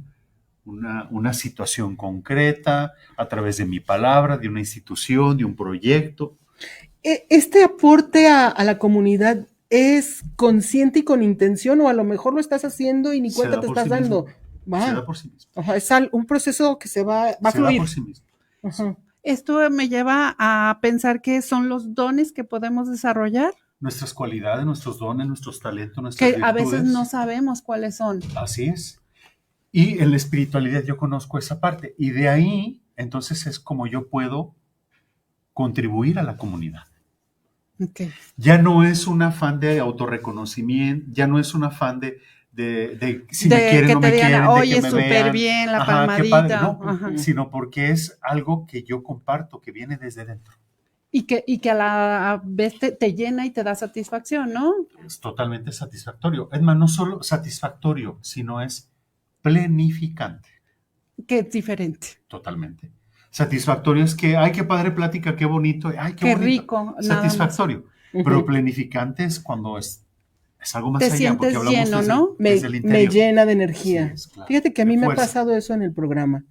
una situación concreta, a través de mi palabra, de una institución, de un proyecto. ¿Este aporte a la comunidad es consciente y con intención o a lo mejor lo estás haciendo y ni Se cuenta da te por estás sí dando? mismo. Va. Se da por sí mismo. Ajá, es un proceso que se va a Se da fluir. por sí mismo. Ajá. Esto me lleva a pensar que son los dones que podemos desarrollar, Nuestras cualidades, nuestros dones, nuestros talentos, nuestras que a virtudes. veces no sabemos cuáles son. Así es. Y en la espiritualidad yo conozco esa parte. Y de ahí, entonces es como yo puedo contribuir a la comunidad. Okay. Ya no es un afán de autorreconocimiento, ya no es un afán de si me quieren que o te me digan, quieren, de oye, que me súper vean. bien, la Ajá, qué padre, palmadita. no, Ajá. sino porque es algo que yo comparto, que viene desde dentro. Y que a la vez te llena y te da satisfacción, ¿no? Es totalmente satisfactorio. Es más, no solo satisfactorio, sino es plenificante. Que es diferente. Totalmente. Satisfactorio es que, ay, qué padre plática, qué bonito, ay, qué bonito. Rico. Satisfactorio. Ujú. Pero plenificante es cuando es algo más Te allá, porque sientes hablamos lleno, desde, ¿no? desde el Me interior. llena de energía. Sí, es claro. Fíjate que a mí De me ha fuerza. pasado eso en el programa.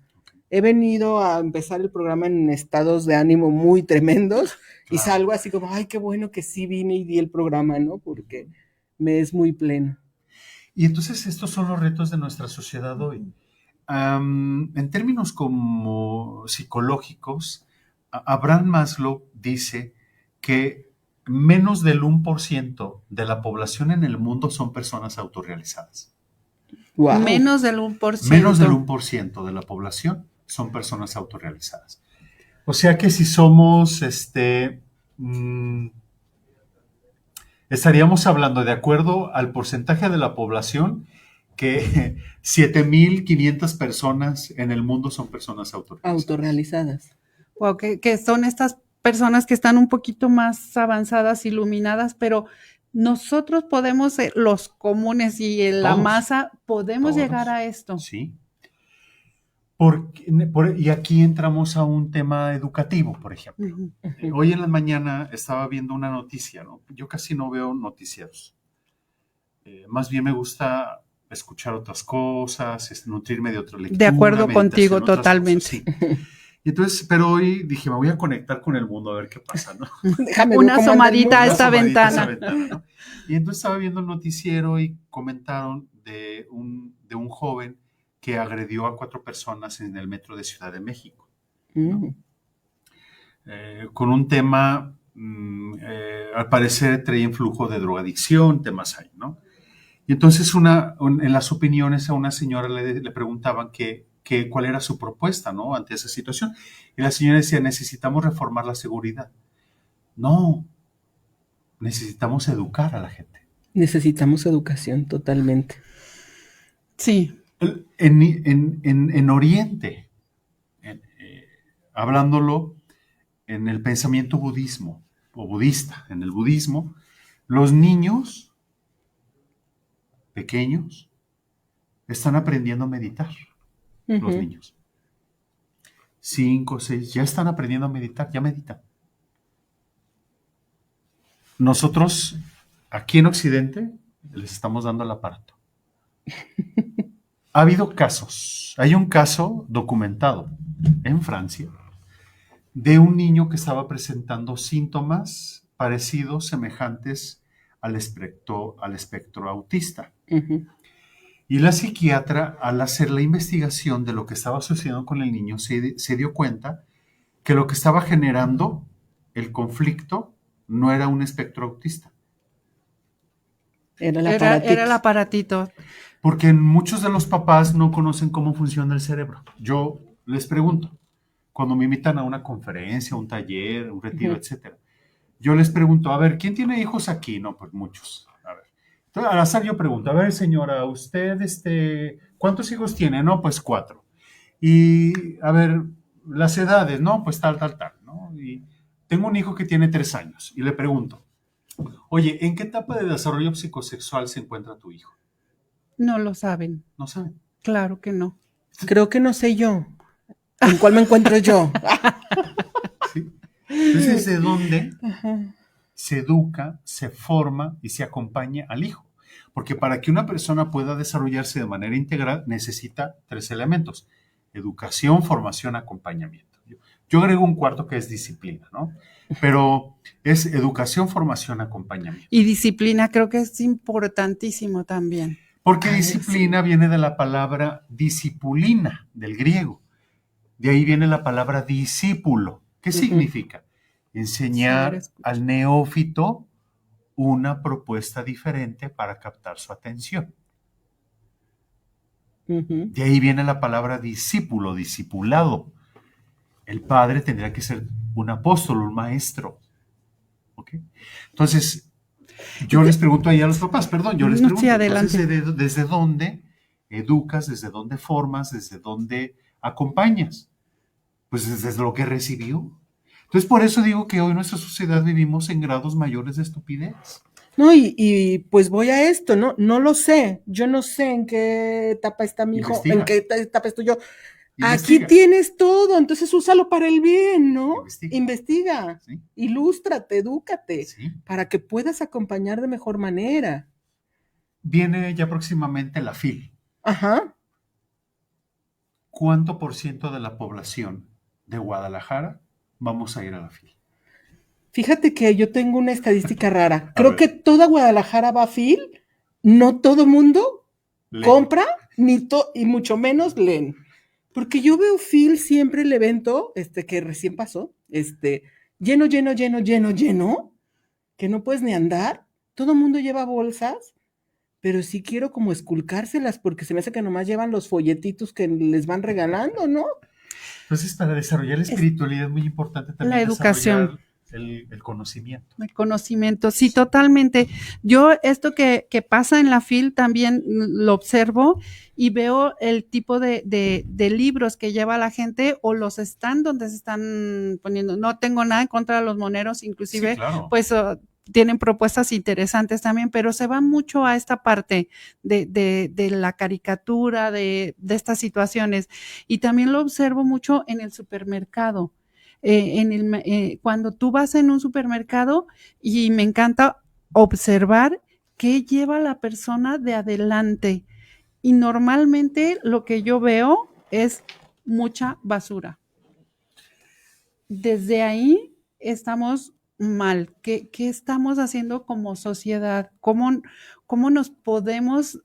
He venido a empezar el programa en estados de ánimo muy tremendos y Claro. salgo así como, ay, qué bueno que sí vine y di el programa, ¿no? Porque me es muy pleno. Y entonces estos son los retos de nuestra sociedad hoy. En términos como psicológicos, Abraham Maslow dice que menos del 1% de la población en el mundo son personas autorrealizadas. Wow. Menos del 1%. Menos del 1% de la población son personas autorrealizadas. O sea que si somos estaríamos hablando, de acuerdo al porcentaje de la población, que 7.500 personas en el mundo son personas Autorrealizadas. Wow, que son estas personas que están un poquito más avanzadas, iluminadas, pero nosotros podemos, los comunes y en la Todos, masa, podemos todos. llegar a esto. Sí. Y aquí entramos a un tema educativo, por ejemplo. Ujú. Hoy en la mañana estaba viendo una noticia, ¿no? Yo casi no veo noticieros. Más bien me gusta escuchar otras cosas, nutrirme de otra lectura. De acuerdo contigo, meditación, otras totalmente. cosas, sí. Y entonces, pero hoy dije, me voy a conectar con el mundo a ver qué pasa, ¿no? Déjame ver Una cómo anda el asomadita a mundo. esta Asomadita a esa ventana. ventana, ¿no? Y entonces estaba viendo el noticiero y comentaron de un joven que agredió a 4 personas en el metro de Ciudad de México, Mm. con un tema, al parecer traía influjo de drogadicción, temas ahí, ¿no? Y entonces en las opiniones a una señora le preguntaban cuál era su propuesta, ¿no? Ante esa situación. Y la señora decía, necesitamos reformar la seguridad. No, necesitamos educar a la gente. Necesitamos educación totalmente. Sí, En Oriente, hablándolo en el pensamiento budismo o budista, en el budismo, los niños pequeños están aprendiendo a meditar. Los Ujú. niños 5, 6, ya están aprendiendo a meditar, ya meditan. Nosotros aquí en Occidente les estamos dando el aparato. Ha habido casos, hay un caso documentado en Francia de un niño que estaba presentando síntomas parecidos, semejantes al espectro autista. Ujú. Y la psiquiatra, al hacer la investigación de lo que estaba sucediendo con el niño, se dio cuenta que lo que estaba generando el conflicto no era un espectro autista. Era el era aparatito. el aparatito. Porque muchos de los papás no conocen cómo funciona el cerebro. Yo les pregunto, cuando me invitan a una conferencia, un taller, un retiro, Ujú. etcétera, yo les pregunto, a ver, ¿quién tiene hijos aquí? No, pues muchos. A ver. Entonces, al azar yo pregunto, a ver, señora, usted, ¿cuántos hijos tiene? No, pues 4. Y, a ver, las edades, no, pues tal, ¿no? Y tengo un hijo que tiene 3 años y le pregunto, oye, ¿en qué etapa de desarrollo psicosexual se encuentra tu hijo? No lo saben. No saben. Claro que no. Creo que no sé yo. ¿En cuál me encuentro yo? ¿Sí? Entonces, ¿de dónde Ajá. se educa, se forma y se acompaña al hijo? Porque para que una persona pueda desarrollarse de manera integral necesita 3 elementos: educación, formación, acompañamiento. Yo agrego un cuarto que es disciplina, ¿no? Pero es educación, formación, acompañamiento. Y disciplina creo que es importantísimo también. Porque A ver, disciplina viene de la palabra discipulina, del griego. De ahí viene la palabra discípulo. ¿Qué Ujú. significa? Saber Enseñar escuchar. al neófito una propuesta diferente para captar su atención. Ujú. De ahí viene la palabra discípulo, discipulado. El padre tendría que ser un apóstol, un maestro. ¿Ok? Entonces, yo les pregunto ahí a los papás, perdón, yo les No, pregunto, sí, adelante. entonces, ¿desde dónde educas, desde dónde formas, desde dónde acompañas? Pues desde lo que recibió. Entonces, por eso digo que hoy en nuestra sociedad vivimos en grados mayores de estupidez. No, y pues voy a esto, ¿no? No lo sé. Yo no sé en qué etapa está mi hijo, Investiga. en qué etapa estoy yo. Investiga. Aquí tienes todo, entonces úsalo para el bien, ¿no? Investiga. Investiga, ¿Sí? ilústrate, edúcate, Sí. para que puedas acompañar de mejor manera. Viene ya próximamente la FIL. Ajá. ¿Cuánto por ciento de la población de Guadalajara vamos a ir a la FIL? Fíjate que yo tengo una estadística rara. A Creo ver. que toda Guadalajara va a FIL, no todo mundo Lee. compra, y mucho menos leen. Porque yo veo FIL siempre el evento, que recién pasó, lleno, lleno, lleno, lleno, lleno, que no puedes ni andar. Todo el mundo lleva bolsas, pero sí quiero como esculcárselas porque se me hace que nomás llevan los folletitos que les van regalando, ¿no? Entonces, para desarrollar la espiritualidad es muy importante también La educación. desarrollar el conocimiento. El conocimiento, sí, totalmente. Yo esto que pasa en la FIL también lo observo y veo el tipo de libros que lleva la gente o los stands donde se están poniendo. No tengo nada en contra de los moneros, inclusive, Sí, claro. pues tienen propuestas interesantes también, pero se va mucho a esta parte de la caricatura, de estas situaciones. Y también lo observo mucho en el supermercado. Cuando tú vas en un supermercado y me encanta observar qué lleva la persona de adelante. Y normalmente lo que yo veo es mucha basura. Desde ahí estamos mal. ¿Qué estamos haciendo como sociedad? ¿Cómo nos podemos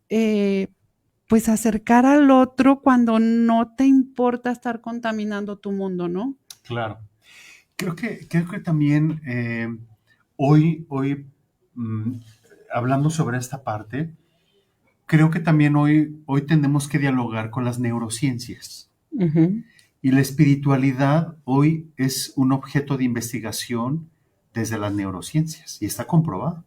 pues acercar al otro cuando no te importa estar contaminando tu mundo, ¿no? Claro. Creo que también hoy hablando sobre esta parte, creo que también hoy tenemos que dialogar con las neurociencias. Ujú. Y la espiritualidad hoy es un objeto de investigación desde las neurociencias y está comprobado.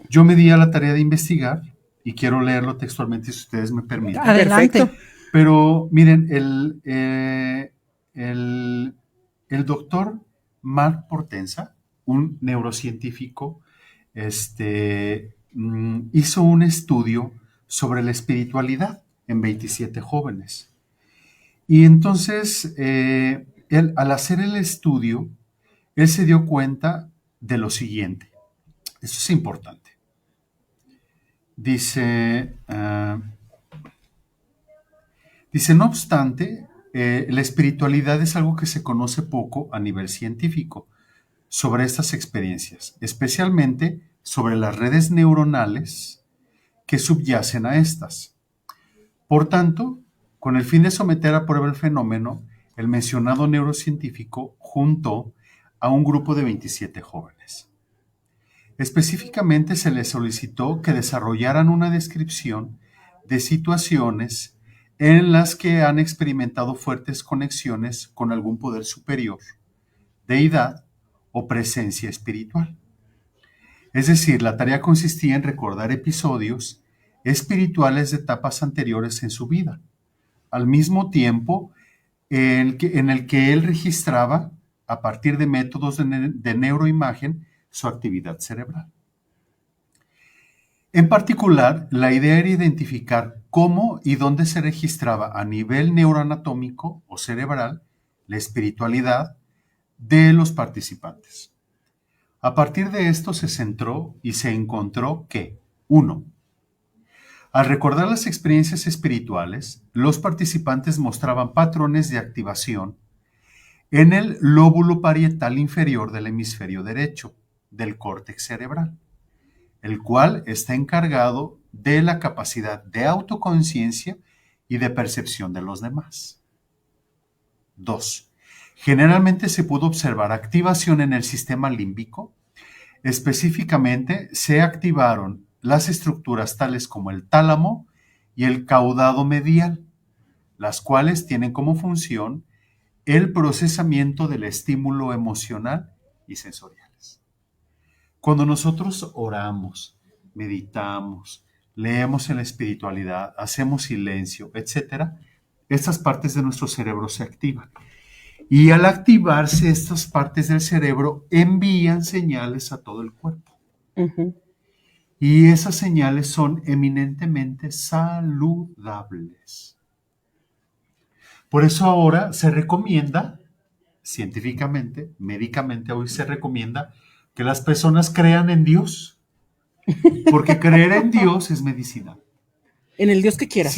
Yo me di a la tarea de investigar y quiero leerlo textualmente si ustedes me permiten. Adelante. Perfecto. Pero miren, el doctor Mark Portenza, un neurocientífico, hizo un estudio sobre la espiritualidad en 27 jóvenes. Y entonces, él, al hacer el estudio, él se dio cuenta de lo siguiente. Eso es importante. Dice, no obstante, la espiritualidad es algo que se conoce poco a nivel científico sobre estas experiencias, especialmente sobre las redes neuronales que subyacen a estas. Por tanto, con el fin de someter a prueba el fenómeno, el mencionado neurocientífico juntó a un grupo de 27 jóvenes. Específicamente se les solicitó que desarrollaran una descripción de situaciones en las que han experimentado fuertes conexiones con algún poder superior, deidad o presencia espiritual. Es decir, la tarea consistía en recordar episodios espirituales de etapas anteriores en su vida, al mismo tiempo en el que él registraba, a partir de métodos de neuroimagen, su actividad cerebral. En particular, la idea era identificar cómo y dónde se registraba a nivel neuroanatómico o cerebral la espiritualidad de los participantes. A partir de esto se centró y se encontró que, 1. Al recordar las experiencias espirituales, los participantes mostraban patrones de activación en el lóbulo parietal inferior del hemisferio derecho del córtex cerebral, el cual está encargado de la capacidad de autoconciencia y de percepción de los demás. 2. Generalmente se pudo observar activación en el sistema límbico. Específicamente, se activaron las estructuras tales como el tálamo y el caudado medial, las cuales tienen como función el procesamiento del estímulo emocional y sensoriales. Cuando nosotros oramos, meditamos, leemos en la espiritualidad, hacemos silencio, etc., estas partes de nuestro cerebro se activan. Y al activarse, estas partes del cerebro envían señales a todo el cuerpo. Ujú. Y esas señales son eminentemente saludables. Por eso ahora se recomienda, científicamente, médicamente, hoy se recomienda que las personas crean en Dios. Porque creer en Dios es medicina. En el Dios que quieras.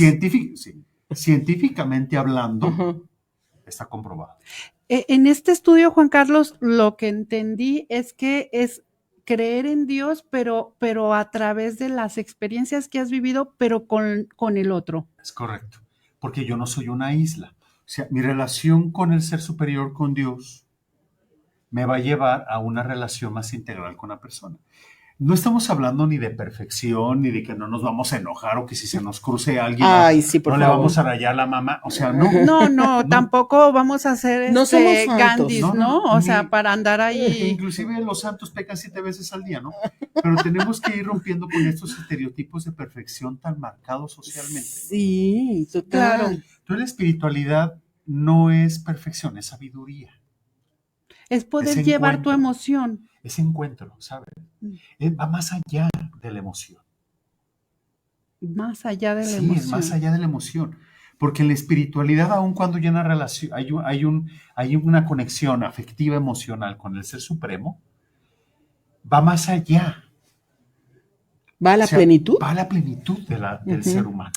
Científicamente hablando, Ujú. está comprobado. En este estudio, Juan Carlos, lo que entendí es que es creer en Dios, pero a través de las experiencias que has vivido, pero con el otro. Es correcto, porque yo no soy una isla. O sea, mi relación con el ser superior, con Dios, me va a llevar a una relación más integral con la persona. No estamos hablando ni de perfección, ni de que no nos vamos a enojar o que si se nos cruce alguien, Ay, sí, por no le favor. vamos a rayar la mamá. O sea, no. No, No. tampoco vamos a hacer No somos santos. Gandhis, ¿no? O sea, ni- para andar que ahí. inclusive los santos pecan 7 veces al día, ¿no? Pero tenemos que ir rompiendo con estos estereotipos de perfección tan marcados socialmente. Sí, total. Claro. Entonces la espiritualidad no es perfección, es sabiduría, Es poder es llevar tu encuentro. emoción. es encuentro, ¿sabes? Va más allá de la emoción. Más allá de la Sí, emoción. es más allá de la emoción. Porque en la espiritualidad, aun cuando hay una relación, hay una conexión afectiva, emocional con el Ser Supremo, va más allá. ¿Va a la O sea, plenitud? va a la plenitud del ser humano.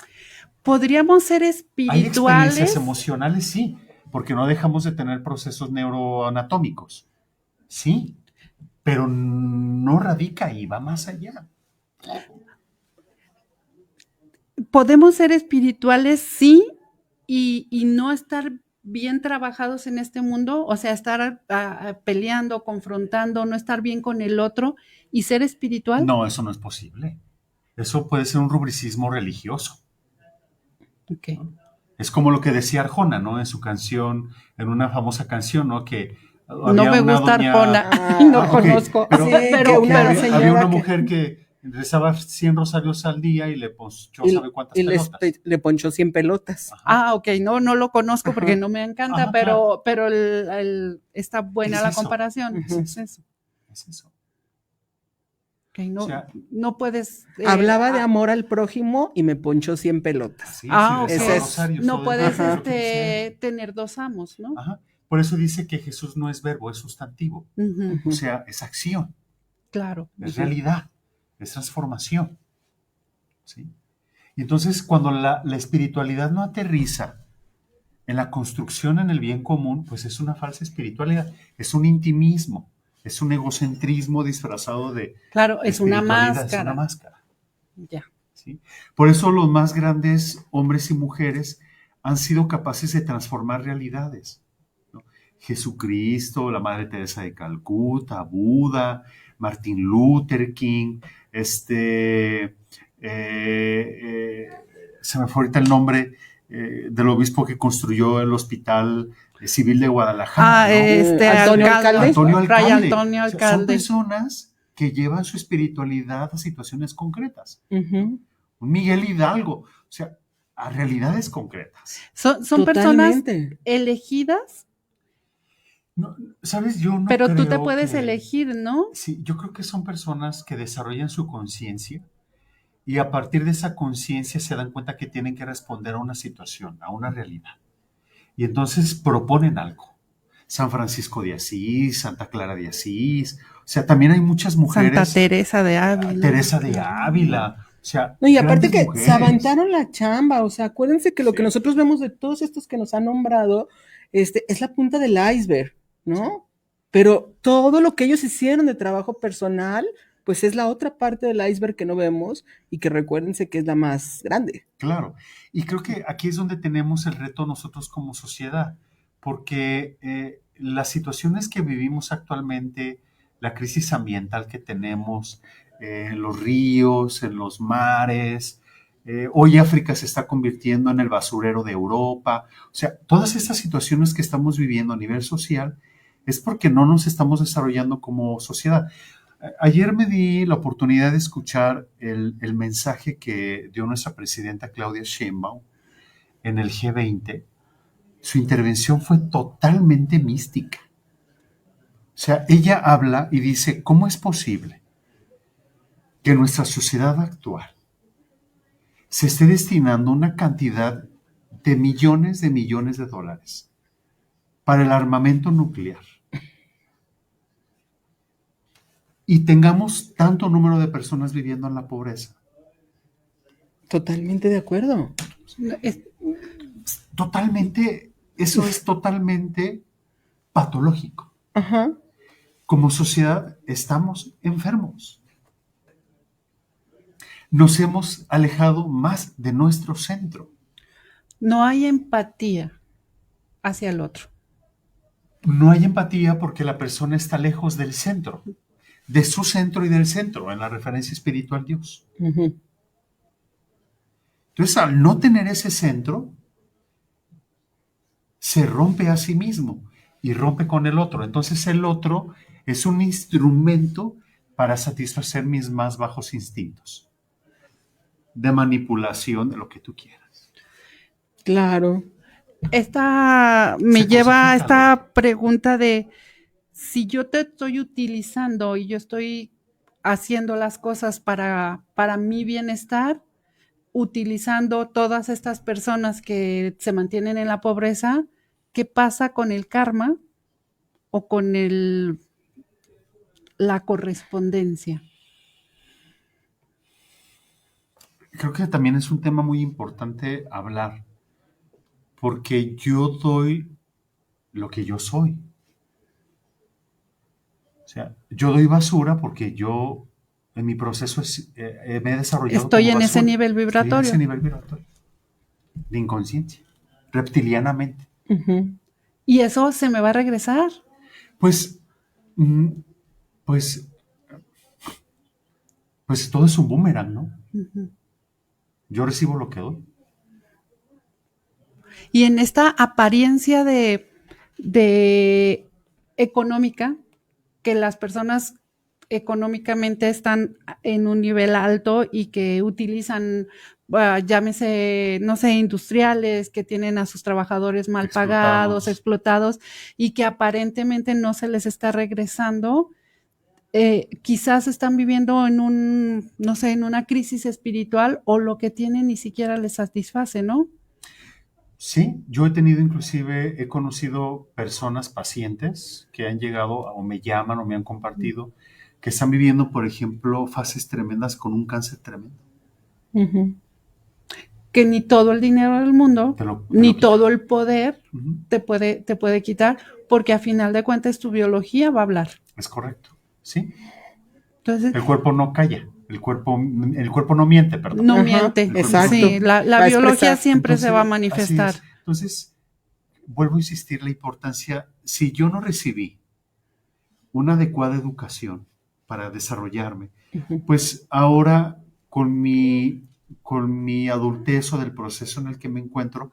Podríamos ser Hay espirituales. experiencias emocionales, sí, porque no dejamos de tener procesos neuroanatómicos. Sí, pero no radica ahí, va más allá. Podemos ser espirituales, sí, y no estar bien trabajados en este mundo, o sea, estar peleando, confrontando, no estar bien con el otro y ser espiritual. No, eso no es posible. Eso puede ser un rubricismo religioso. Okay. Es como lo que decía Arjona, ¿no? En su canción, en una famosa canción, ¿no? Que No me gusta Arjona, no ok, conozco. pero, Sí, pero que una había señora una que- mujer que rezaba 100 rosarios al día y le ponchó sabe cuántas y pelotas. le ponchó 100 pelotas. Ajá. Ok, no lo conozco porque Ajá. no me encanta, Ajá, pero está buena Es la eso. comparación. Ujú. Es eso. Es eso. Okay, no, O sea, no puedes. Hablaba de amor al prójimo y me ponchó 100 pelotas. Sí, Ok. sí, rezaba Es- rosarios, No todo puedes eso, es lo que decía. tener dos amos, ¿no? Ajá. Por eso dice que Jesús no es verbo, es sustantivo. Ujú, O sea, es acción, claro. es realidad, es transformación. ¿Sí? Y entonces, cuando la espiritualidad no aterriza en la construcción en el bien común, pues es una falsa espiritualidad, es un intimismo, es un egocentrismo disfrazado de Claro, es una espiritualidad, es una máscara. máscara. Ya. ¿Sí? Por eso los más grandes hombres y mujeres han sido capaces de transformar realidades, ¿no? Jesucristo, la Madre Teresa de Calcuta, Buda, Martin Luther King, se me fue ahorita el nombre del obispo que construyó el Hospital Civil de Guadalajara, ¿no? Antonio Alcalde. Antonio Fray Alcalde. Antonio O sea, son Alcalde. personas que llevan su espiritualidad a situaciones concretas. Ujú. Un Miguel Hidalgo, o sea, a realidades concretas. Son personas Totalmente. elegidas, No, ¿sabes? Yo no pero tú te creo puedes que- elegir, ¿no? Sí, yo creo que son personas que desarrollan su conciencia y a partir de esa conciencia se dan cuenta que tienen que responder a una situación, a una realidad. Y entonces proponen algo. San Francisco de Asís, Santa Clara de Asís, o sea, también hay muchas mujeres. Santa Teresa de Ávila. Teresa de Ávila, o sea, No, y aparte grandes que mujeres. se aventaron la chamba, o sea, acuérdense que lo que nosotros vemos de todos estos que nos han nombrado, es la punta del iceberg, ¿no? Pero todo lo que ellos hicieron de trabajo personal, pues es la otra parte del iceberg que no vemos y que recuérdense que es la más grande. Claro, y creo que aquí es donde tenemos el reto nosotros como sociedad, porque las situaciones que vivimos actualmente, la crisis ambiental que tenemos en los ríos, en los mares, hoy África se está convirtiendo en el basurero de Europa, o sea, todas estas situaciones que estamos viviendo a nivel social es porque no nos estamos desarrollando como sociedad. Ayer me di la oportunidad de escuchar el mensaje que dio nuestra presidenta Claudia Sheinbaum en el G20. Su intervención fue totalmente mística. O sea, ella habla y dice, ¿cómo es posible que nuestra sociedad actual se esté destinando una cantidad de millones de dólares para el armamento nuclear? Y tengamos tanto número de personas viviendo en la pobreza. Totalmente de acuerdo. Totalmente, eso es totalmente patológico. Ajá. Como sociedad estamos enfermos. Nos hemos alejado más de nuestro centro. No hay empatía hacia el otro. No hay empatía porque la persona está lejos del centro. de su centro y del centro, en la referencia espiritual Dios. Ujú. Entonces, al no tener ese centro, se rompe a sí mismo y rompe con el otro. Entonces, el otro es un instrumento para satisfacer mis más bajos instintos de manipulación, de lo que tú quieras. Claro. Esta me Se lleva a cosifica, esta pregunta de si yo te estoy utilizando y yo estoy haciendo las cosas para mi bienestar, utilizando todas estas personas que se mantienen en la pobreza, ¿qué pasa con el karma o con la correspondencia? Creo que también es un tema muy importante hablar, porque yo doy lo que yo soy. O sea, yo doy basura porque yo, en mi proceso, me he desarrollado Estoy como en ese basura. nivel Estoy en vibratorio. ese nivel vibratorio de inconsciencia, reptilianamente. Ujú. Y eso se me va a regresar. Pues, mm, pues, pues todo es un boomerang, ¿no? Ujú. Yo recibo lo que doy. Y en esta apariencia de económica, que las personas económicamente están en un nivel alto y que utilizan, llámese, no sé, industriales, que tienen a sus trabajadores mal pagados, explotados, y que aparentemente no se les está regresando. Quizás están viviendo en no sé, en una crisis espiritual, o lo que tienen ni siquiera les satisface, ¿no? Sí, yo he conocido personas, pacientes, que han llegado o me llaman o me han compartido que están viviendo, por ejemplo, fases tremendas con un cáncer tremendo. Ujú. Que ni todo el dinero del mundo, Te ni lo quita. todo el poder Ujú. te puede quitar, porque a final de cuentas tu biología va a hablar. Es correcto, sí. Entonces, El cuerpo no calla, el cuerpo no miente, perdón. no Ajá, miente. exacto. Sí, la Va a biología expresar. siempre se va a Así manifestar. es. Entonces, vuelvo a insistir la importancia, si yo no recibí una adecuada educación para desarrollarme, Ujú. pues ahora con mi adultez o del proceso en el que me encuentro,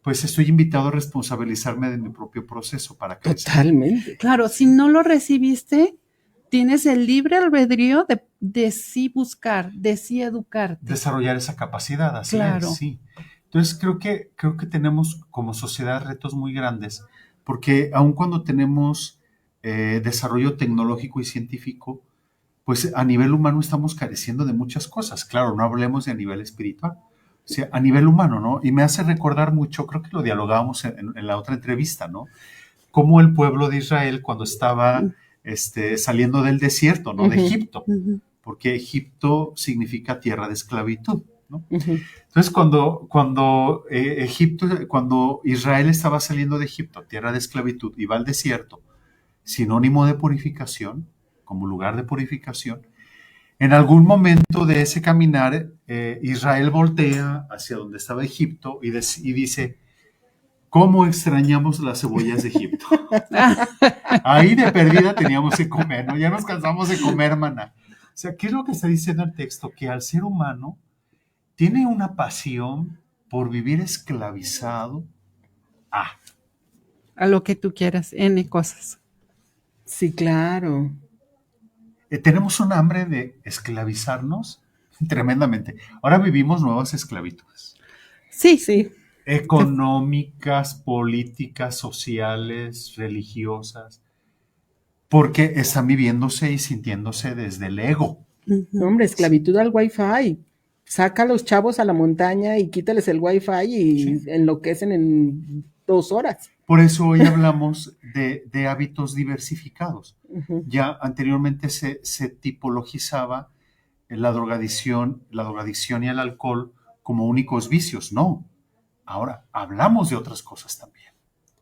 pues estoy invitado a responsabilizarme de mi propio proceso para crecer. Totalmente. Claro, si no lo recibiste, tienes el libre albedrío de sí buscar, de sí educarte. Desarrollar esa capacidad, así Claro. es, sí. Entonces creo que tenemos como sociedad retos muy grandes, porque aun cuando tenemos desarrollo tecnológico y científico, pues a nivel humano estamos careciendo de muchas cosas. Claro, no hablemos de a nivel espiritual, o sea, a nivel humano, ¿no? Y me hace recordar mucho, creo que lo dialogábamos en la otra entrevista, ¿no? Cómo el pueblo de Israel cuando estaba saliendo del desierto, ¿no? De Ujú. Egipto, Ujú. porque Egipto significa tierra de esclavitud, ¿no? Ujú. Entonces, cuando Israel estaba saliendo de Egipto, tierra de esclavitud, y va al desierto, sinónimo de purificación, como lugar de purificación, en algún momento de ese caminar, Israel voltea hacia donde estaba Egipto y dice, ¿cómo extrañamos las cebollas de Egipto? Ahí de perdida teníamos que comer, ¿no? Ya nos cansamos de comer, maná. O sea, ¿qué es lo que está diciendo el texto? Que al ser humano tiene una pasión por vivir esclavizado A lo que tú quieras, N cosas. Sí, claro. tenemos un hambre de esclavizarnos tremendamente. Ahora vivimos nuevas esclavitudes. Sí, Sí. Económicas, políticas, sociales, religiosas, porque están viviéndose y sintiéndose desde el ego. No, hombre, esclavitud al Wi-Fi. Saca a los chavos a la montaña y quítales el Wi-Fi y enloquecen en 2 horas. Por eso hoy hablamos de hábitos diversificados. Ujú. Ya anteriormente se tipologizaba la drogadicción y el alcohol como únicos vicios. No, ahora hablamos de otras cosas también.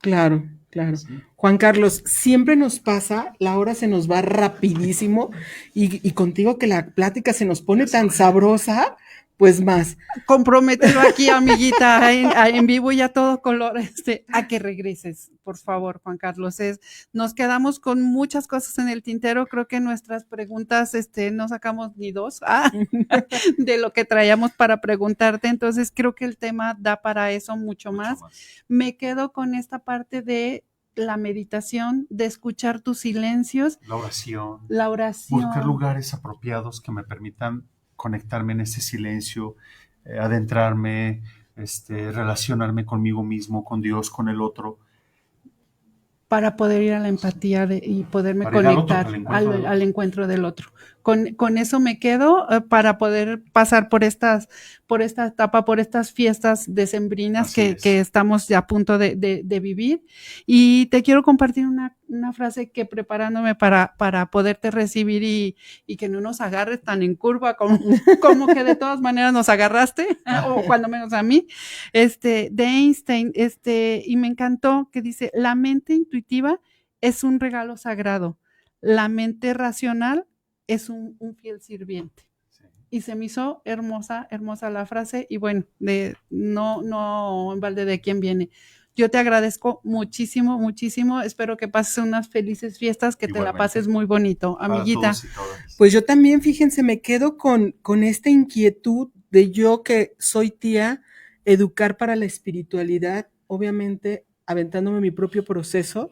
Claro, claro. Juan Carlos, siempre nos pasa, la hora se nos va rapidísimo y contigo que la plática se nos pone tan sabrosa, pues más. Compromételo aquí, amiguita, en vivo y a todo color, a que regreses, por favor, Juan Carlos. Nos quedamos con muchas cosas en el tintero. Creo que nuestras preguntas, no sacamos ni dos de lo que traíamos para preguntarte. Entonces, creo que el tema da para eso mucho más. Me quedo con esta parte de la meditación, de escuchar tus silencios. La oración. Buscar lugares apropiados que me permitan conectarme en ese silencio, adentrarme, relacionarme conmigo mismo, con Dios, con el otro. Para poder ir a la empatía y poderme conectar al encuentro del otro. Con eso me quedo para poder pasar por esta etapa, por estas fiestas decembrinas que estamos ya a punto de vivir. Y te quiero compartir una frase que preparándome para poderte recibir y que no nos agarres tan en curva como que de todas maneras nos agarraste, o cuando menos a mí, de Einstein, y me encantó que dice, la mente intuitiva es un regalo sagrado, la mente racional es un fiel sirviente. Sí. Y se me hizo hermosa la frase, y bueno, no en balde de quién viene. Yo te agradezco muchísimo, muchísimo. Espero que pases unas felices fiestas, que igualmente te la pases muy bonito, amiguita. Pues yo también, fíjense, me quedo con esta inquietud de yo que soy tía, educar para la espiritualidad, obviamente aventándome mi propio proceso,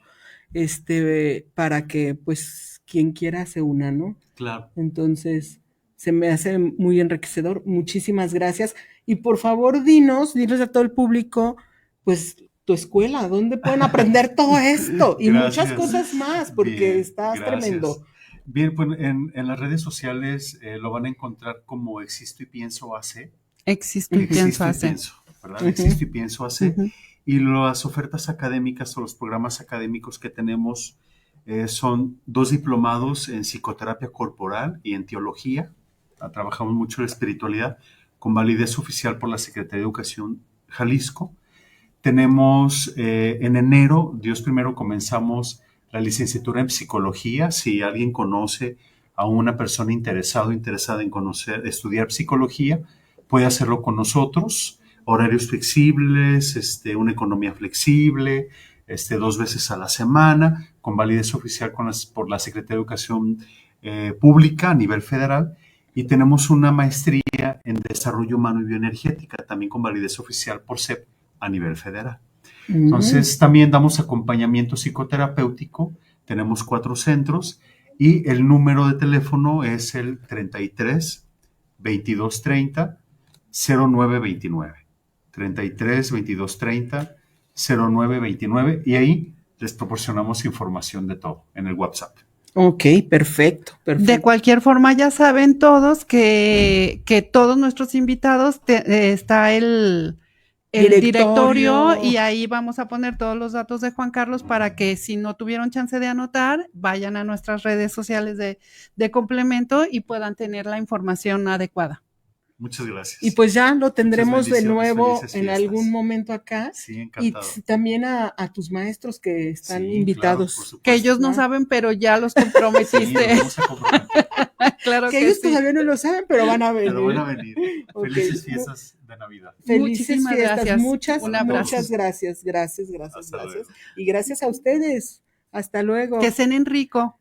para que pues quien quiera se una, ¿no? Claro. Entonces, se me hace muy enriquecedor. Muchísimas gracias. Y por favor, dinos a todo el público, pues, tu escuela, ¿dónde pueden aprender todo esto? Y muchas cosas más, porque estás tremendo. Bien, pues en las redes sociales lo van a encontrar como Existo y Pienso AC. Existo y Pienso AC. ¿Verdad? Existo y Pienso AC. Y las ofertas académicas o los programas académicos que tenemos son 2 diplomados en psicoterapia corporal y en teología. Trabajamos mucho la espiritualidad con validez oficial por la Secretaría de Educación Jalisco. Tenemos en enero, Dios primero, comenzamos la licenciatura en psicología. Si alguien conoce a una persona interesada en estudiar psicología, puede hacerlo con nosotros. Horarios flexibles, una economía flexible, 2 veces a la semana, con validez oficial por la Secretaría de Educación Pública a nivel federal. Y tenemos una maestría en desarrollo humano y bioenergética, también con validez oficial por CEP a nivel federal. Entonces, también damos acompañamiento psicoterapéutico. Tenemos 4 centros y el número de teléfono es el 33 22 30 0929. 33 22 30 0929, y ahí les proporcionamos información de todo en el WhatsApp. Ok, perfecto. De cualquier forma, ya saben todos que todos nuestros invitados está el directorio, y ahí vamos a poner todos los datos de Juan Carlos para que si no tuvieron chance de anotar, vayan a nuestras redes sociales de complemento y puedan tener la información adecuada. Muchas gracias. Y pues ya lo tendremos de nuevo en algún momento acá. Sí, encantado. Y también a tus maestros que están invitados. Claro, que ellos no saben, pero ya los comprometiste. Sí, los vamos a comprometer. Claro que ellos todavía no lo saben, pero van a venir. Okay. Felices fiestas de Navidad. Felices fiestas. Gracias. Muchas gracias. Gracias. Y gracias a ustedes. Hasta luego. Que cenen rico.